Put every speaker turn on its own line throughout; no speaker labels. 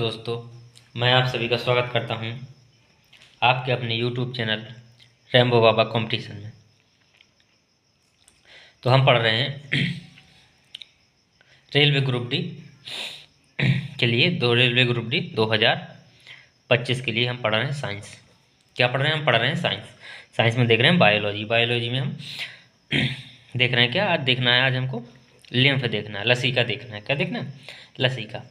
दोस्तों, मैं आप सभी का स्वागत करता हूं आपके अपने YouTube चैनल रैम्बो बाबा कंपटीशन में। तो हम पढ़ रहे हैं रेलवे ग्रुप डी के लिए रेलवे ग्रुप डी 2025 के लिए हम पढ़ रहे हैं साइंस। क्या पढ़ रहे हैं? हम पढ़ रहे हैं साइंस। साइंस में देख रहे हैं बायोलॉजी। बायोलॉजी में हम देख रहे हैं क्या आज देखना है? आज हमको लिम्फ देखना है, लसीका देखना है। क्या देखना है? लसीका।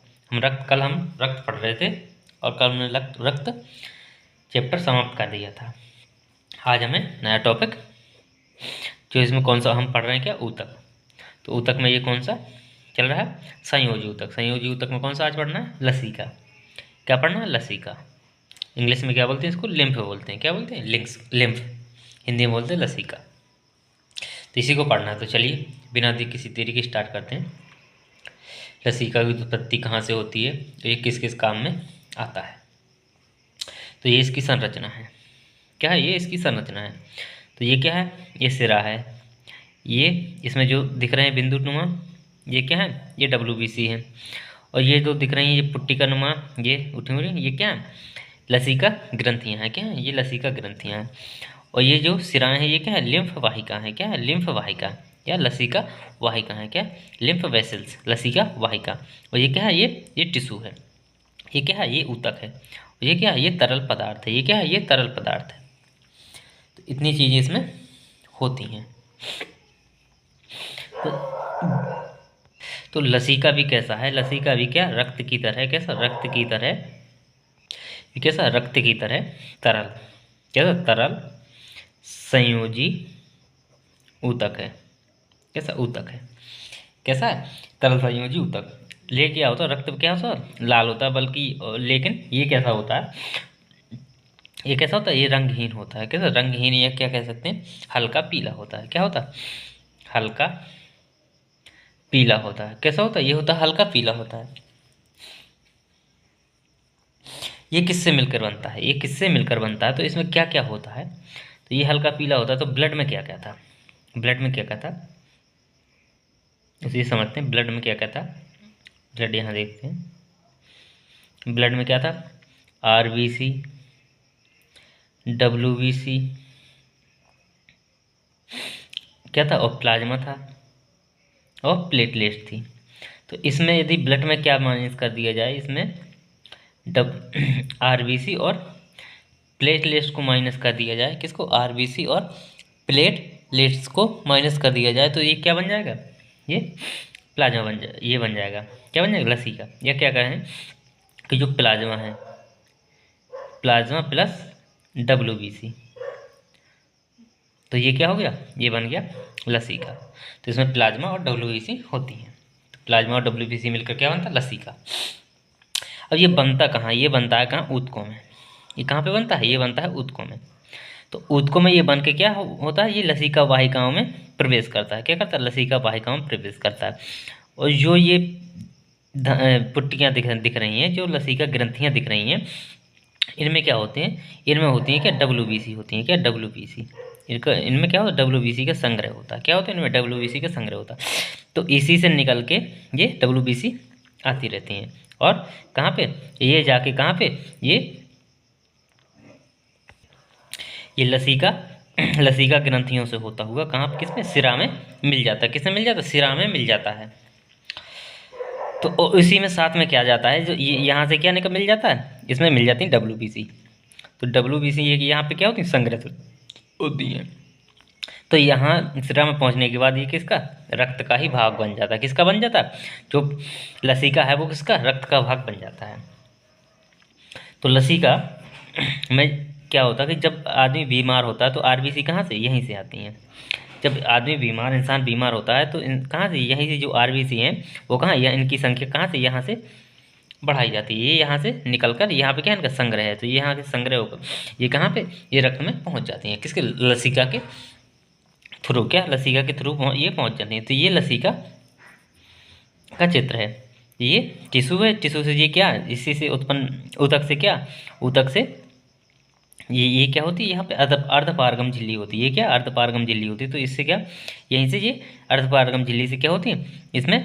कल हम रक्त पढ़ रहे थे और कल हमने रक्त चैप्टर समाप्त कर दिया था। आज हमें नया टॉपिक, जो इसमें कौन सा हम पढ़ रहे हैं, क्या? ऊतक। तो ऊतक में ये कौन सा चल रहा है? संयोजी ऊतक। संयोजी ऊतक में कौन सा आज पढ़ना है? लसीका। क्या पढ़ना है? लसीका। इंग्लिश में क्या बोलते हैं इसको? लिम्फ बोलते हैं। क्या बोलते हैं? लिम्फ। हिंदी में बोलते हैं लसीका। तो इसी को पढ़ना है। तो चलिए बिना किसी देरी के स्टार्ट करते हैं। लसीका की उत्पत्ति कहाँ से होती है, तो ये किस किस काम में आता है। तो ये इसकी संरचना है। क्या है? ये इसकी संरचना है। तो ये क्या है? ये सिरा है। ये इसमें जो दिख रहे हैं बिंदु नुमा, ये क्या है? ये WBC है। और ये जो दिख रही हैं ये पुट्टिका नुमा, ये उठी हुई, ये क्या है? लसीका ग्रंथियाँ हैं। क्या है? ये लसीका ग्रंथियाँ हैं। और ये जो सिराएँ हैं ये क्या है? लिम्फ वाहिका है। क्या है? लिम्फ वाहिका या लसीका वाहिका है। क्या? लिम्फ वेसल्स, लसीका वाहिका। और ये क्या है? ये टिश्यू है। ये क्या है? ये ऊतक है। और ये क्या है? ये तरल पदार्थ है। ये क्या है? ये तरल पदार्थ है। तो इतनी चीज़ें इसमें होती हैं। तो लसीका भी कैसा है? लसीका भी क्या? रक्त की तरह। कैसा? रक्त की तरह। कैसा? रक्त की तरह तरल। कैसा? तरल संयोजी ऊतक है। कैसा? ऊतक है। कैसा है? तरल संयोजी ऊतक। ले क्या होता है? रक्त क्या होता है? लाल होता है, बल्कि लेकिन ये कैसा होता है? ये कैसा होता है? ये रंगहीन होता है। कैसा? रंगहीन, या क्या कह सकते हैं? हल्का पीला होता है। क्या होता है? हल्का पीला होता है। कैसा होता है? ये होता है हल्का पीला होता है। ये किससे मिलकर बनता है? ये किससे मिलकर बनता है? तो इसमें क्या क्या होता है? तो ये हल्का पीला होता है। तो ब्लड में क्या क्या था? ब्लड में क्या क्या था उसे समझते हैं। ब्लड में क्या क्या था? ब्लड यहाँ देखते हैं। ब्लड में क्या था? RBC, WBC, क्या था? और प्लाज्मा था और प्लेटलेट्स थी। तो इसमें यदि ब्लड में क्या माइनस कर दिया जाए, इसमें RBC और प्लेटलेट्स को माइनस कर दिया जाए। किसको? RBC और प्लेटलेट्स को माइनस कर दिया जाए, तो ये क्या बन जाएगा? ये प्लाज्मा बन जाए। ये बन जाएगा क्या? बन जाएगा लसीका। या क्या कहें कि जो प्लाज्मा है, प्लाज्मा प्लस WBC, तो ये क्या हो गया? ये बन गया लसीका। तो इसमें प्लाज्मा और WBC होती है। तो प्लाज्मा और WBC मिलकर क्या बनता है? लसीका। अब ये बनता कहाँ? ये बनता है कहाँ? ऊतकों में। ये कहाँ पे बनता है? ये बनता है ऊतकों में। तो ऊतकों में ये बन के क्या होता है? ये लसीका वाहिकाओं में प्रवेश करता है। क्या करता है? लसीका वाहिकाओं में प्रवेश करता है। और जो ये पुट्टियाँ दिख रही हैं, जो लसीका ग्रंथियाँ दिख रही हैं, इनमें क्या होते हैं? इनमें होती हैं क्या? WBC होती हैं। क्या? WBC। इनमें क्या होता है? WBC का संग्रह होता है। क्या होता है? इनमें WBC का संग्रह होता है। तो इसी से निकल के ये WBC आती रहती हैं। और कहाँ पे? ये जाके कहाँ पे? ये लसीका ग्रंथियों से होता हुआ कहाँ? किसमें? सिरा में मिल जाता है। किसमें मिल जाता है? सिरा में मिल जाता है। तो इसी में साथ में क्या जाता है? जो ये यहाँ से क्या निकल मिल जाता है? इसमें मिल जाती है WBC। तो WBC ये यहाँ पे क्या होती है? संग्रहित होती हैं। तो यहाँ सिरा में पहुँचने के बाद ये किसका? रक्त का ही भाग बन जाता है। किसका बन जाता है? जो लसीका है वो किसका? रक्त का भाग बन जाता है। तो लसीका में क्या होता है कि जब आदमी बीमार होता है तो RBC कहाँ से? यहीं से आती हैं। जब आदमी बीमार, इंसान बीमार होता है तो कहाँ से? यहीं से जो RBC हैं वो कहाँ? या इनकी संख्या कहाँ से? यहाँ से बढ़ाई जाती है। ये यहाँ से निकल कर यहाँ पे क्या इनका संग्रह है, तो ये यहाँ के संग्रह होकर ये कहाँ पे? ये रक्त में पहुँच जाती हैं। किसके? लसीका के थ्रू। क्या? लसीका के थ्रू ये पहुँच जाती हैं। तो ये लसीका का चित्र है। ये टिश्यू है। टिश्यू से ये क्या? इसी से उत्पन्न ऊतक से क्या? ऊतक से ये क्या होती है? यहाँ पे अर्धपारगम झिल्ली होती है। ये क्या? अर्धपारगम झिल्ली होती है। तो इससे क्या? यहीं से ये अर्धपारगम झिल्ली से क्या होती है? इसमें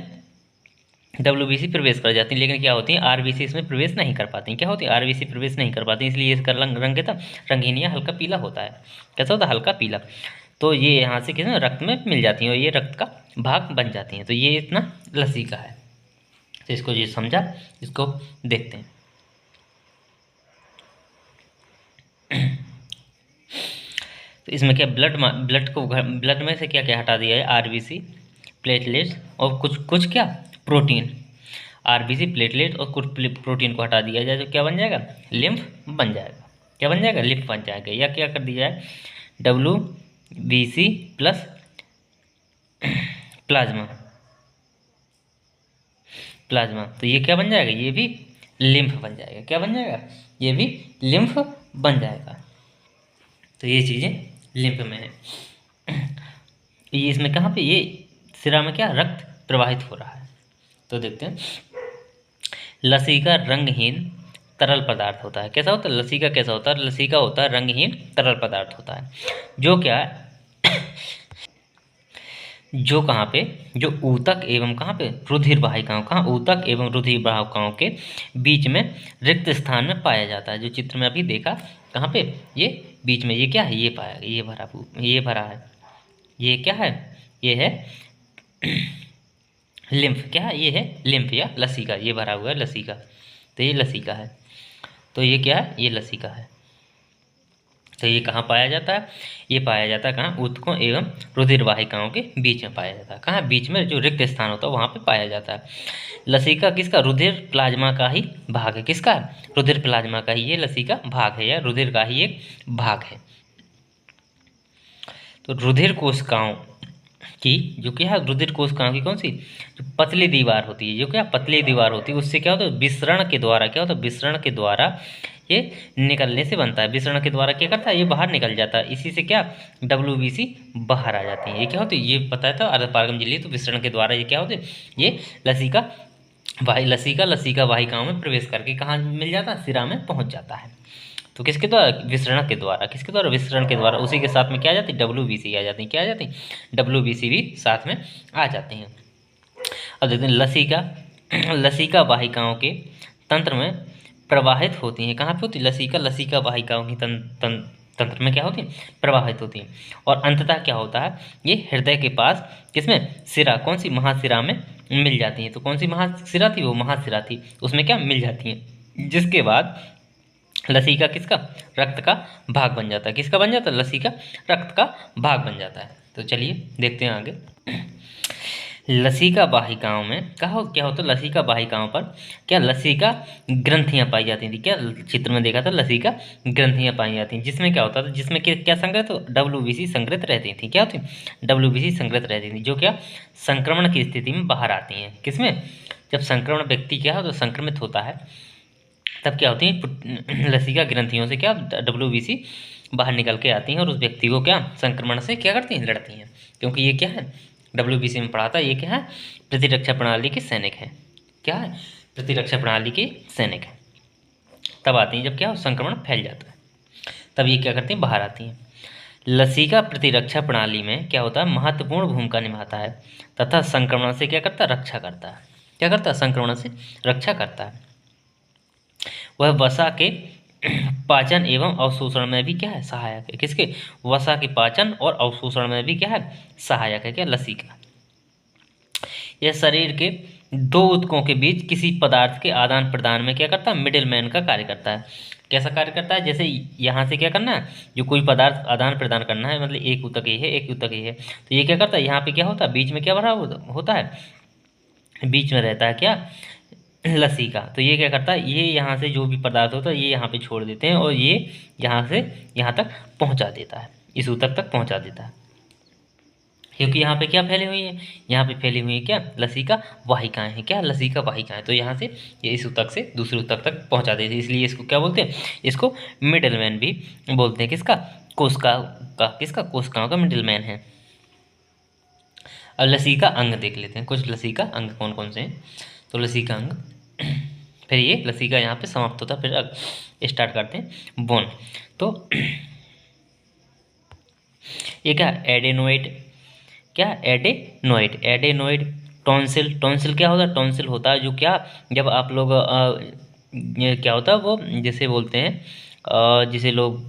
डब्ल्यूबीसी प्रवेश कर जाती हैं, लेकिन क्या होती है आरबीसी इसमें प्रवेश नहीं कर पाती हैं। क्या होती है आरबीसी प्रवेश नहीं कर पाती हैं, इसलिए इसका रंग क्या था रंगीन या हल्का पीला होता है। कैसा होता है हल्का पीला। तो ये यहाँ से किसी रक्त में मिल जाती हैं और ये रक्त का भाग बन जाती हैं। तो ये इतना लसीका है। तो इसको ये समझा, इसको देखते हैं। तो इसमें क्या ब्लड में से क्या क्या हटा दिया है आरबीसी, प्लेटलेट्स और कुछ कुछ क्या प्रोटीन। आरबीसी, प्लेटलेट और कुछ प्रोटीन को हटा दिया जाए तो क्या बन जाएगा लिम्फ बन जाएगा। क्या बन जाएगा लिम्फ बन जाएगा। या क्या कर दिया है डब्ल्यूबीसी प्लस प्लाज्मा, प्लाज्मा तो ये क्या बन जाएगा ये भी लिम्फ बन जाएगा। क्या बन जाएगा ये भी लिम्फ बन जाएगा। तो ये चीज़ें लिम्फ में है। ये इसमें कहाँ पे ये सिरा में क्या रक्त प्रवाहित हो रहा है। तो देखते हैं लसीका रंगहीन तरल पदार्थ होता है। कैसा होता है लसीका, कैसा होता है लसीका होता है रंगहीन तरल पदार्थ होता है जो क्या है जो कहाँ पे जो ऊतक एवं कहाँ पे रुधिर वाहिकाओं, कहाँ ऊतक एवं रुधिर वाहिकाओं के बीच में रिक्त स्थान में पाया जाता है। जो चित्र में अभी देखा कहाँ पे ये बीच में ये क्या है ये पाया ये भरा है। ये क्या है ये है लिम्फ। क्या है ये है लिम्फ या लसीका, ये भरा हुआ है लसीका। तो ये लसीका है। तो ये क्या है ये लसीका है। तो ये कहाँ पाया जाता है ये पाया जाता है कहाँ ऊतकों एवं रुधिर वाहिकाओं के बीच में पाया जाता है। कहाँ बीच में जो रिक्त स्थान होता है वहाँ पे पाया जाता है। लसीका किसका रुधिर प्लाज्मा का ही भाग है। किसका रुधिर प्लाज्मा का ही ये लसीका भाग है या रुधिर का ही एक भाग है। तो रुधिर कोशिकाओं की जो क्या है रुधिर कोशिकाओं की कौन सी जो पतली दीवार होती है, जो क्या पतली दीवार होती है उससे क्या होता है विसरण के द्वारा क्या होता है विसरण के द्वारा ये निकलने से बनता है। विसरण के द्वारा क्या करता है ये बाहर निकल जाता है। इसी से क्या डब्ल्यूबीसी बाहर आ जाती है। ये क्या होती है ये पता है था अर्धपारगम झिल्ली। तो विसरण के द्वारा ये क्या होते हैं ये लसीका वाहिकाओं में प्रवेश करके कहाँ मिल जाता है सिरा में पहुँच जाता है। तो किसके द्वारा विसरण के द्वारा, किसके द्वारा विसरण के द्वारा। उसी के साथ में क्या आ जाती है डब्ल्यूबीसी आ जाती है। क्या आ जाती है डब्ल्यूबीसी भी साथ में आ जाती हैं। अब देखते हैं लसीका वाहिकाओं के तंत्र में प्रवाहित होती हैं। कहाँ पे होती है लसीका वाहिकाओं की तंत्र में क्या होती है प्रवाहित होती हैं। और अंततः क्या होता है ये हृदय के पास किसमें सिरा कौन सी महासिरा में मिल जाती हैं। तो कौन सी महासिरा थी वो महासिरा थी उसमें क्या मिल जाती हैं। जिसके बाद लसीका किसका रक्त का भाग बन जाता है। किसका बन जाता है लसीका रक्त का भाग बन जाता है। तो चलिए देखते हैं आगे। लसीका वाहिकाओं में क्या होता है लसीका वाहिकाओं पर क्या लसीका ग्रंथियां पाई जाती थी। क्या चित्र में देखा था लसीका ग्रंथियां पाई जाती थी जिसमें क्या होता था जिसमें क्या संग्रहित डब्ल्यूबीसी संग्रहित रहती थी। क्या होती डब्ल्यूबीसी संग्रहित रहती थी जो क्या संक्रमण की स्थिति में बाहर आती हैं। किसमें जब संक्रमण व्यक्ति क्या हो तो संक्रमित होता है तब क्या होती है लसीका ग्रंथियों से क्या डब्ल्यूबीसी बाहर निकल के आती हैं और उस व्यक्ति को क्या संक्रमण से क्या करती हैं लड़ती हैं। क्योंकि ये क्या है डब्ल्यूबीसी में पढ़ा था ये क्या है प्रतिरक्षा प्रणाली के सैनिक है। क्या है प्रतिरक्षा प्रणाली के सैनिक है। तब आती हैं जब क्या संक्रमण फैल जाता है तब ये क्या करती हैं बाहर आती हैं। लसीका प्रतिरक्षा प्रणाली में क्या होता है महत्वपूर्ण भूमिका निभाता है तथा संक्रमण से क्या करता है रक्षा करता है। क्या करता है संक्रमण से रक्षा करता है। वह वसा के पाचन एवं अवशोषण में भी क्या है सहायक है। किसके वसा के पाचन और अवशोषण में भी क्या है सहायक है क्या लसीका। यह शरीर के दो ऊतकों के बीच किसी पदार्थ के आदान प्रदान में क्या करता है मिडिल मैन का कार्य करता है। कैसा कार्य करता है जैसे यहाँ से क्या करना है जो कोई पदार्थ आदान प्रदान करना है मतलब एक ऊतक ये है एक ऊतक ये है तो ये क्या करता है यहाँ पे क्या होता है बीच में क्या भरा होता है बीच में रहता है क्या लसीका। तो ये क्या करता है ये यहाँ से जो भी पदार्थ होता है ये यहाँ पे छोड़ देते हैं और ये यहाँ से यहाँ तक पहुँचा देता है इस ऊतक तक पहुँचा देता है। क्योंकि यहाँ पे क्या फैली हुई है यहाँ पे फैली हुई है क्या लसीका वाहिकाएं हैं। क्या लसीका वाहिकाएं तो यहाँ से ये इस ऊतक से दूसरे ऊतक तक पहुँचा देती है। इसलिए इसको क्या बोलते हैं इसको मिडिल मैन भी बोलते हैं। किसका कोशिकाओं का मिडिल मैन है। अब लसीका अंग देख लेते हैं कुछ लसीका अंग कौन कौन से हैं। तो लसीका अंग फिर ये लसीका यहाँ पे समाप्त होता है फिर स्टार्ट करते हैं बोन। तो ये क्या एडेनोइड क्या एडेनोइड टॉन्सिल, टॉन्सिल क्या होता है? टॉन्सिल होता है जो क्या, जब आप लोग ये क्या होता है वो जिसे बोलते हैं जिसे लोग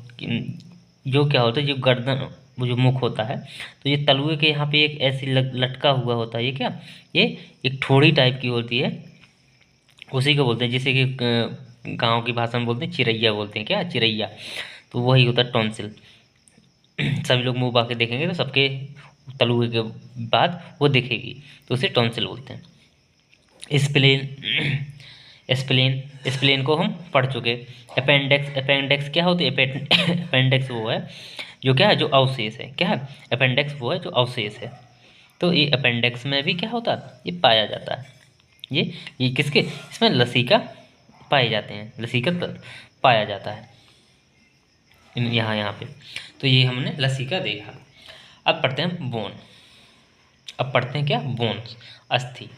जो क्या होता है, जो गर्दन, वो जो मुख होता है, तो ये तलुए के यहाँ पे एक ऐसी लटका हुआ होता है, ये क्या, ये एक ठोड़ी टाइप की होती है, उसी को बोलते हैं, जैसे कि गांव की भाषा में बोलते हैं चिरैया, बोलते हैं क्या, चिरैया, तो वही होता है टॉन्सिल। सभी लोग मुंह बाके देखेंगे तो सबके तलुए के बाद वो दिखेगी, तो उसे टॉन्सिल बोलते हैं। स्प्लेन, स्प्लेन, स्प्लेन को हम पढ़ चुके। अपेंडिक्स, अपेंडिक्स क्या होती है? अपेंडिक्स वो है जो क्या है, जो अवशेष है, क्या है, अपेंडिक्स वो है जो अवशेष है। तो ये अपेंडिक्स में भी क्या होता है, ये पाया जाता है। ये किसके, इसमें लसीका पाए जाते हैं, लसीका पाया जाता है यहाँ पे। तो ये हमने लसीका देखा। अब पढ़ते हैं बोन। अब पढ़ते हैं क्या, बोन्स, अस्थि।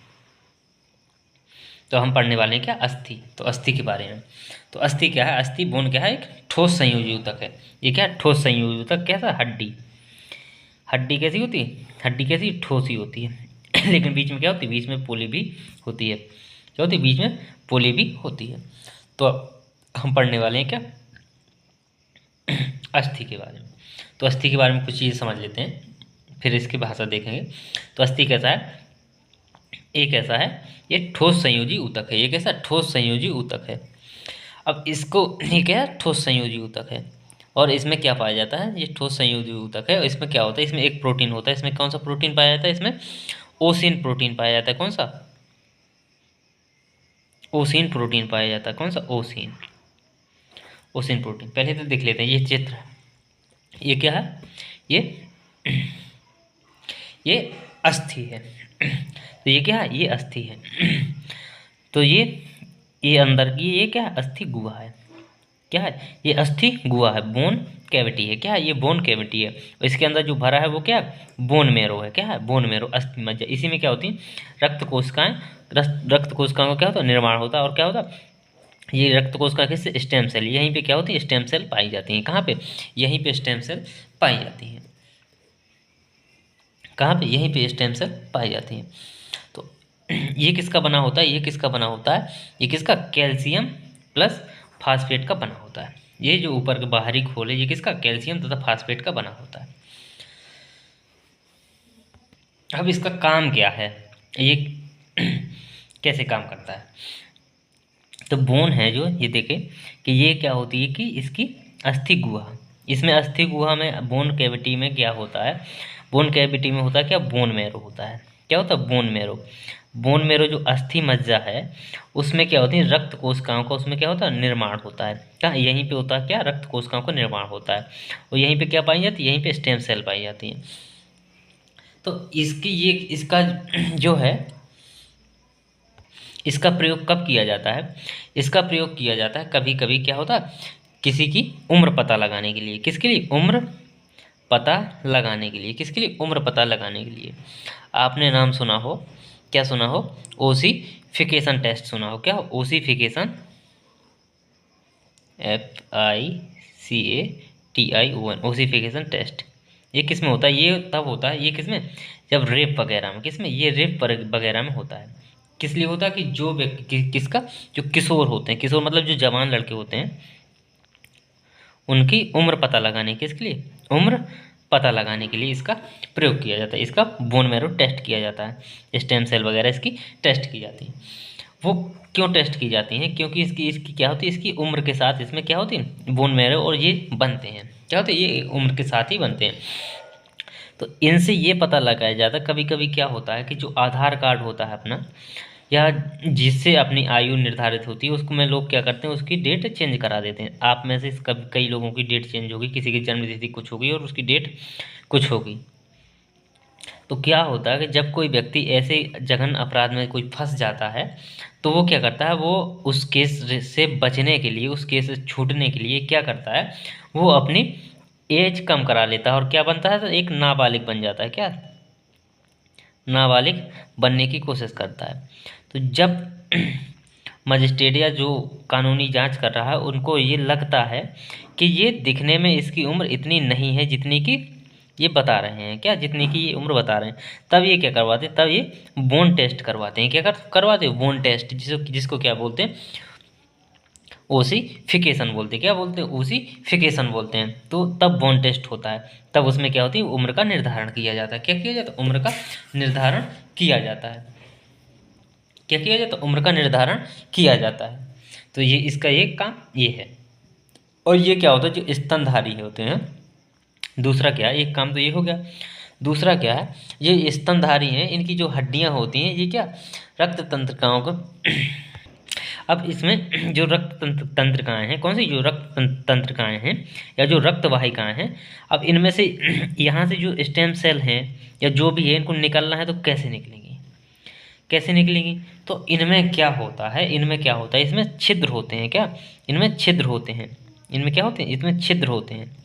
तो हम पढ़ने वाले हैं क्या, अस्थि। तो अस्थि के बारे में, तो अस्थि क्या है, अस्थि बोन क्या है, एक ठोस संयोजी ऊतक है। ये क्या है, ठोस संयोजी ऊतक, कैसा, हड्डी, हड्डी कैसी होती है, हड्डी कैसी, ठोस ही होती है लेकिन बीच में क्या होती है, बीच में पोली भी होती है, क्या होती है, बीच में पोली भी होती है। तो हम पढ़ने वाले हैं क्या, अस्थि के बारे में। तो अस्थि के बारे में कुछ चीज़ समझ लेते हैं, फिर इसकी भाषा देखेंगे। तो अस्थि कैसा है, एक ऐसा है, ये ठोस संयोजी ऊतक है। ये कैसा, ठोस संयोजी ऊतक है। अब इसको, ये क्या है, ठोस संयोजी ऊतक है, और इसमें क्या पाया जाता है, ये ठोस संयोजी ऊतक है, और इसमें क्या होता है, इसमें एक प्रोटीन होता है। इसमें कौन सा प्रोटीन पाया जाता है, इसमें ओसिन प्रोटीन पाया जाता है। कौन सा, ओसिन प्रोटीन पाया जाता है। कौन सा, ओसिन, ओसिन प्रोटीन। पहले तो देख लेते हैं ये चित्र, ये क्या है, ये अस्थि है। तो ये क्या है, ये अस्थि है। तो ये अंदर की, ये क्या है, अस्थि गुहा है। क्या है, ये अस्थि गुहा है, बोन कैविटी है। क्या है, ये बोन कैविटी है, और इसके अंदर जो भरा है वो क्या है, बोन मेरो है। क्या है, बोन मेरो, अस्थि मज्जा। इसी में क्या होती है, रक्त कोशिकाएं, रक्त कोशिकाओं का क्या होता है, निर्माण होता है। और क्या होता है, ये रक्त कोशिका किससे, स्टेम सेल, यहीं पे क्या होती है, स्टेम सेल पाई जाती हैं। कहाँ पे, यहीं पे स्टेम सेल पाई जाती हैं। कहाँ पे, यहीं पे स्टेम सेल पाई जाती हैं। तो ये किसका बना होता है, ये किसका बना होता है, ये किसका, कैल्शियम प्लस फास्फेट का बना होता है। ये जो ऊपर के बाहरी खोल है, ये किसका, कैल्शियम तथा फास्फेट का बना होता है। अब इसका काम क्या है, ये कैसे काम करता है। तो बोन है जो, ये देखें कि ये क्या होती है, कि इसकी अस्थि गुहा, इसमें अस्थि गुहा में, बोन कैविटी में क्या होता है, बोन कैविटी में होता है क्या, बोन मेरो होता है। क्या होता है, बोन मेरो। बोन मेरो जो अस्थि मज्जा है, उसमें क्या होती है, रक्त कोशिकाओं का, उसमें क्या होता है, निर्माण होता है। क्या, यहीं पे होता है क्या, रक्त कोशिकाओं का निर्माण होता है। और यहीं पे क्या पाई जाती है, यहीं पे स्टेम सेल पाई जाती हैं। तो इसकी, ये इसका जो है, इसका प्रयोग कब किया जाता है, इसका प्रयोग किया जाता है कभी कभी, क्या होता है, किसी की उम्र पता लगाने के लिए। किसके लिए, उम्र पता लगाने के लिए। किसके लिए, उम्र पता लगाने के लिए। आपने नाम सुना हो, क्या सुना हो, ओसिफिकेशन टेस्ट सुना हो। क्या, ओसिफिकेशन, FICATION, ओसिफिकेशन टेस्ट। ये किस में होता है, ये तब होता है, ये किस में, जब रेप वगैरह में, किस में, ये रेप वगैरह में होता है। किस लिए होता है, कि जो व्यक्ति, किसका, जो किशोर होते हैं, किशोर मतलब जो जवान लड़के होते हैं, उनकी उम्र पता लगाने, किसके लिए, उम्र पता लगाने के लिए इसका प्रयोग किया जाता है। इसका बोन मैरो टेस्ट किया जाता है, स्टेम सेल वगैरह इसकी टेस्ट की जाती है। वो क्यों टेस्ट की जाती हैं, क्योंकि इसकी इसकी क्या होती है, इसकी उम्र के साथ इसमें क्या होती है, बोन मैरो, और ये बनते हैं, क्या होते हैं, ये उम्र के साथ ही बनते हैं। तो इनसे ये पता लगाया जाता है। कभी कभी क्या होता है, कि जो आधार कार्ड होता है अपना, या जिससे अपनी आयु निर्धारित होती है, उसको में लोग क्या करते हैं, उसकी डेट चेंज करा देते हैं। आप में से कभी कई लोगों की डेट चेंज होगी, किसी की जन्म तिथि कुछ होगी और उसकी डेट कुछ होगी। तो क्या होता है, कि जब कोई व्यक्ति ऐसे जघन अपराध में कोई फंस जाता है, तो वो क्या करता है, वो उस केस से बचने के लिए, उस केस से छूटने के लिए क्या करता है, वो अपनी एज कम करा लेता है, और क्या बनता है, तो एक नाबालिग बन जाता है। क्या, नाबालिग बनने की कोशिश करता है। तो जब मजिस्ट्रेट या जो कानूनी जांच कर रहा है, उनको ये लगता है कि ये दिखने में इसकी उम्र इतनी नहीं है जितनी कि ये बता रहे हैं क्या, जितने की ये उम्र बता रहे हैं, तब ये क्या करवाते हैं, तब ये बोन टेस्ट करवाते हैं। क्या करवाते हैं, बोन टेस्ट, जिसको क्या बोलते हैं, ओसिफिकेशन बोलते हैं। क्या बोलते हैं, ओसिफिकेशन बोलते हैं। तो तब बोन टेस्ट होता है, तब उसमें क्या होती है, उम्र का निर्धारण किया जाता है। क्या किया जाता है, उम्र का निर्धारण किया जाता है। क्या किया जाता है, उम्र का निर्धारण किया जाता है। तो ये इसका एक काम ये है। और ये क्या होता है, जो स्तनधारी होते हैं, दूसरा क्या है, एक काम तो ये हो गया। दूसरा क्या है, ये स्तनधारी हैं, इनकी जो हड्डियां होती हैं, ये क्या रक्त तंत्रिकाओं को अब इसमें जो रक्त तंत्रिकाएँ हैं, कौन सी, जो रक्त तंत्रिकाएँ हैं या जो रक्त वाहिकाएँ हैं, अब इनमें से यहाँ से जो स्टेम सेल हैं या जो भी है, इनको निकलना है तो कैसे निकलेंगी, कैसे निकलेंगी। तो इनमें क्या होता है, इनमें क्या होता है, इसमें छिद्र होते हैं। क्या, इनमें छिद्र होते हैं। इनमें क्या होते हैं, इसमें छिद्र होते हैं,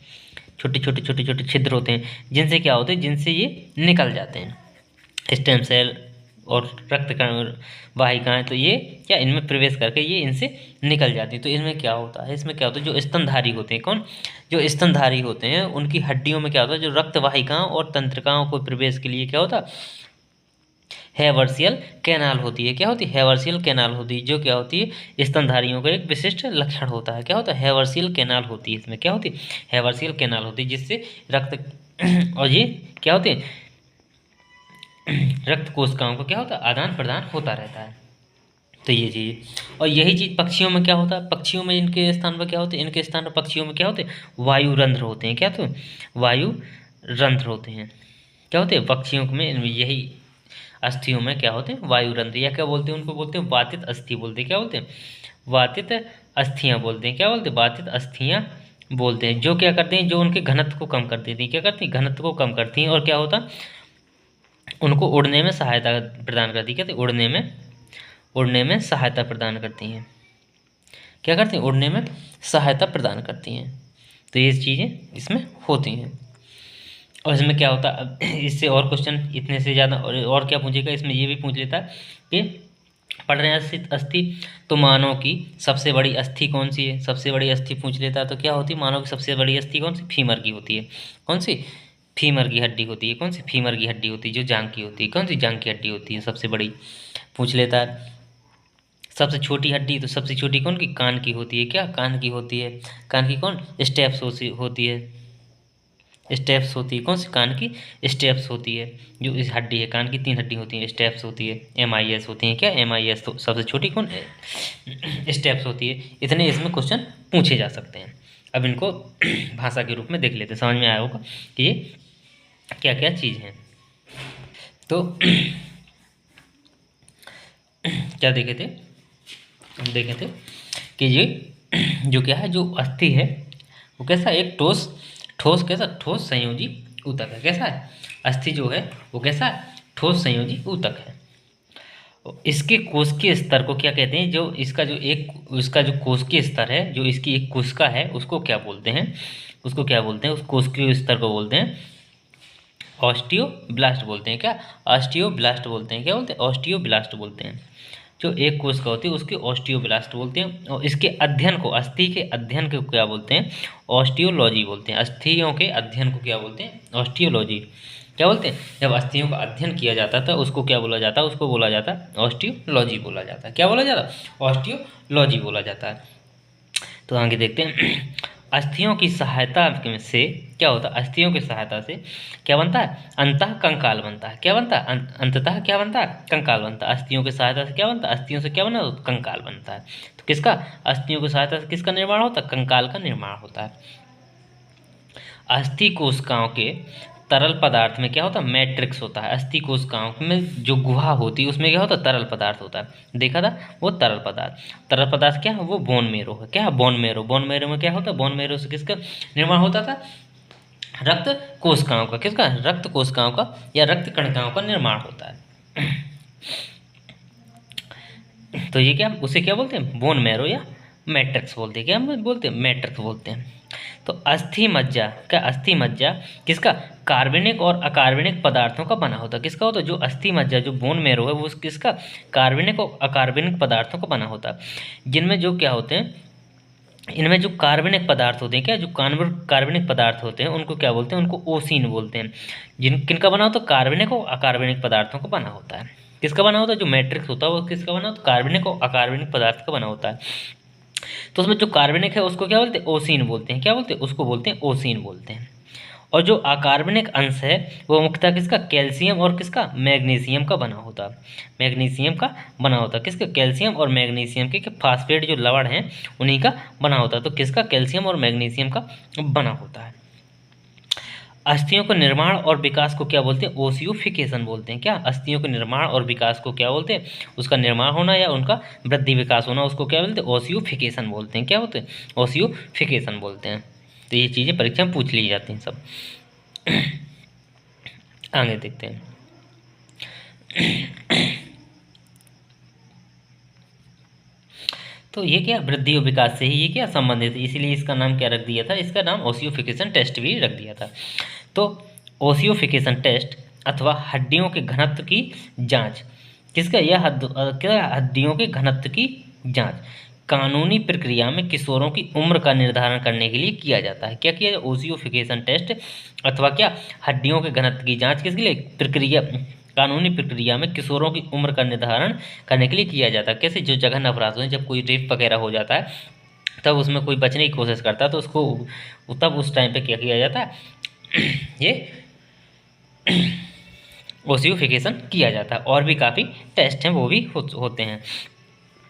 छोटे छोटे छोटे छोटे छिद्र होते हैं, जिनसे क्या होते हैं, जिनसे ये निकल जाते हैं स्टेम सेल और रक्त वाहिकाएँ। तो ये क्या, इनमें प्रवेश करके ये इनसे निकल जाती है। तो इनमें क्या होता है, इसमें क्या होता है, जो स्तनधारी होते हैं, कौन, जो स्तनधारी होते हैं, उनकी हड्डियों में क्या होता है, जो रक्त वाहिकाओं और तंत्रिकाओं को प्रवेश के लिए क्या होता है, हैवर्सियल कैनाल होती है। क्या होती है, हैवर्सियल कैनाल होती है, जो क्या होती है, स्तनधारियों का एक विशिष्ट लक्षण होता है। क्या होता है, हैवर्सियल कैनाल होती है। इसमें क्या होती है, हैवर्सियल कैनाल होती है, जिससे रक्त और ये क्या होते हैं, रक्त कोशिकाओं का क्या होता है, आदान प्रदान होता रहता है। तो ये चीज़, और यही चीज़ पक्षियों में क्या होता है, पक्षियों में इनके स्थान पर क्या होते हैं, इनके स्थान पर पक्षियों में क्या होते हैं, वायु रंध्र होते हैं। क्या, तो वायु रंध्र होते हैं। क्या होते हैं, पक्षियों में यही अस्थियों में क्या होते हैं, वायु रंध्र, या क्या बोलते हैं, उनको बोलते हैं वातित अस्थि बोलते हैं। क्या बोलते हैं, वातित अस्थियाँ बोलते हैं। क्या बोलते हैं, वातित अस्थियाँ बोलते हैं। जो क्या करते हैं, जो उनके घनत्व को कम कर देती हैं। क्या करती हैं, घनत्व को कम करती हैं, और क्या होता, उनको उड़ने में सहायता प्रदान करती है। कहते हैं उड़ने में सहायता प्रदान करती हैं। क्या करती हैं, उड़ने में सहायता प्रदान करती हैं। तो ये चीज़ें इसमें होती हैं। और इसमें क्या होता है, अब इससे और क्वेश्चन इतने से ज़्यादा और क्या पूछेगा, इसमें ये भी पूछ लेता है कि पढ़ रहे हैं अस्थि, तो मानव की सबसे बड़ी अस्थि कौन सी है, सबसे बड़ी अस्थि पूछ लेता है। तो क्या होती है, मानव की सबसे बड़ी अस्थि कौन सी, फीमर की होती है। कौन सी, फीमर की हड्डी होती है। कौन सी, फीमर की हड्डी होती है, जो जांग की होती है। कौन सी, जांग की हड्डी होती है सबसे बड़ी, पूछ लेता है। सबसे छोटी हड्डी, तो सबसे छोटी कौन की, कान की होती है। क्या, कान की होती है। कान की कौन, स्टेप्स होती है, स्टेप्स होती है। कौन सी, कान की स्टेप्स होती है। जो इस हड्डी है, कान की 3 हड्डी होती हैं, स्टेप्स होती है, MIS होती हैं। क्या, MIS, तो सबसे छोटी कौन, स्टेप्स होती है। इतने इसमें क्वेश्चन पूछे जा सकते हैं। अब इनको भाषा के रूप में देख लेते हैं, समझ में आया होगा कि ये क्या क्या चीज़ हैं। तो क्या देखे थे, हम देखे थे कि ये जो क्या है, जो अस्थि है, वो कैसा, एक ठोस कैसा, ठोस संयोजी ऊतक है। कैसा है, अस्थि जो है वो कैसा है, ठोस संयोजी ऊतक है। इसके कोशिकीय स्तर को क्या कहते हैं, जो इसका जो कोशिकीय स्तर है, जो इसकी एक कोशिका है, उसको क्या बोलते हैं, उसको क्या बोलते हैं, उस कोशिकीय स्तर को बोलते हैं ऑस्टियोब्लास्ट बोलते हैं। क्या, ऑस्टियोब्लास्ट बोलते हैं। क्या बोलते हैं, ऑस्टियोब्लास्ट बोलते हैं। जो एक कोशिका होती है उसकी ऑस्टियोब्लास्ट बोलते हैं। और इसके अध्ययन को, अस्थि के अध्ययन को क्या बोलते हैं, ऑस्टियोलॉजी बोलते हैं। अस्थियों के अध्ययन को क्या बोलते हैं, ऑस्टियोलॉजी। क्या बोलते हैं, जब अस्थियों का अध्ययन किया जाता था उसको क्या बोला जाता है, उसको बोला जाता है ऑस्टियोलॉजी बोला जाता है। क्या बोला जाता है, ऑस्टियोलॉजी बोला जाता है। तो आगे देखते हैं, अस्थियों की सहायता से क्या होता है, अस्थियों की सहायता से क्या बनता है, अंतः कंकाल बनता है। क्या बनता है, अंततः क्या बनता है, कंकाल बनता है। अस्थियों की सहायता से क्या बनता है, अस्थियों से क्या बना, कंकाल बनता है। तो किसका, अस्थियों की सहायता से किसका निर्माण होता है, कंकाल का निर्माण होता है। अस्थि कोशिकाओं के तरल पदार्थ में क्या होता है, मैट्रिक्स होता है। अस्थि कोशिकाओं में जो गुहा होती है उसमें क्या होता है, तरल पदार्थ होता है। देखा था वो तरल पदार्थ क्या है, वो बोन मेरो है। क्या है, बोन मेरो में क्या होता है, बोन मेरो से किसका निर्माण होता था, रक्त कोशिकाओं का। किसका, रक्त कोशिकाओं का या रक्त कणिकाओं का निर्माण होता है। तो ये क्या, उसे क्या बोलते हैं, बोन मेरो या मैट्रिक्स बोलते हैं। क्या बोलते हैं, मैट्रिक्स बोलते हैं। तो अस्थि मज्जा, क्या, अस्थि मज्जा किसका, कार्बनिक और अकार्बनिक पदार्थों का बना होता है। किसका होता है, जो अस्थि मज्जा, जो बोन मेरो है, वो किसका, कार्बनिक और अकार्बनिक पदार्थों का बना होता है। जिनमें जो क्या होते हैं, इनमें जो कार्बनिक पदार्थ होते हैं, क्या जो कार्बनिक पदार्थ होते हैं उनको क्या बोलते हैं, उनको ओसीन बोलते हैं। किनका बना होता है, कार्बनिक और अकार्बनिक पदार्थों का बना होता है। किसका बना होता है, जो मैट्रिक्स होता है वो किसका बना होता है, कार्बनिक और अकार्बनिक पदार्थ का बना होता है। तो उसमें जो कार्बनिक है उसको क्या बोलते हैं, ओसीन बोलते हैं। क्या बोलते हैं, उसको बोलते हैं ओसीन बोलते हैं। और जो अकार्बनिक अंश है वो मुख्यतः किसका, कैल्शियम और किसका, मैग्नीशियम का बना होता है। मैग्नीशियम का बना होता है, किसका, कैल्शियम और मैग्नीशियम के फास्फेट जो लवण हैं उन्हीं का बना होता है। तो किसका, कैल्शियम और मैग्नीशियम का बना होता है। अस्थियों के निर्माण और विकास को क्या बोलते हैं, ओसियोफिकेशन बोलते हैं। क्या, अस्थियों के निर्माण और विकास को क्या बोलते हैं, उसका निर्माण होना या उनका वृद्धि विकास होना, उसको क्या बोलते हैं, ओसियोफिकेशन बोलते हैं। क्या बोलते हैं, ओसियोफिकेशन बोलते हैं। तो ये चीज़ें परीक्षा में पूछ ली जाती हैं सब। आगे देखते हैं। तो ये क्या, वृद्धि और विकास से ही ये क्या संबंधित है, इसीलिए इसका नाम क्या रख दिया था, इसका नाम ओसियोफिकेशन टेस्ट भी रख दिया था। तो ओसियोफिकेशन टेस्ट अथवा हड्डियों के घनत्व की जांच, किसका, यह क्या, हड्डियों के घनत्व की जांच कानूनी प्रक्रिया में किशोरों की उम्र का निर्धारण करने के लिए किया जाता है। क्या किया जाए, ओसियोफिकेशन टेस्ट अथवा क्या, हड्डियों के घनत्व की जांच किसके लिए, प्रक्रिया, कानूनी प्रक्रिया में किशोरों की उम्र का निर्धारण करने के लिए किया जाता है। कैसे, जो जघन्य अपराध होते हैं, जब कोई रेप वगैरह हो जाता है तब उसमें कोई बचने की कोशिश करता है तो उसको तब उस टाइम पे क्या किया जाता है, ये ओसियोफिकेशन किया जाता है। और भी काफ़ी टेस्ट हैं वो भी होते हैं।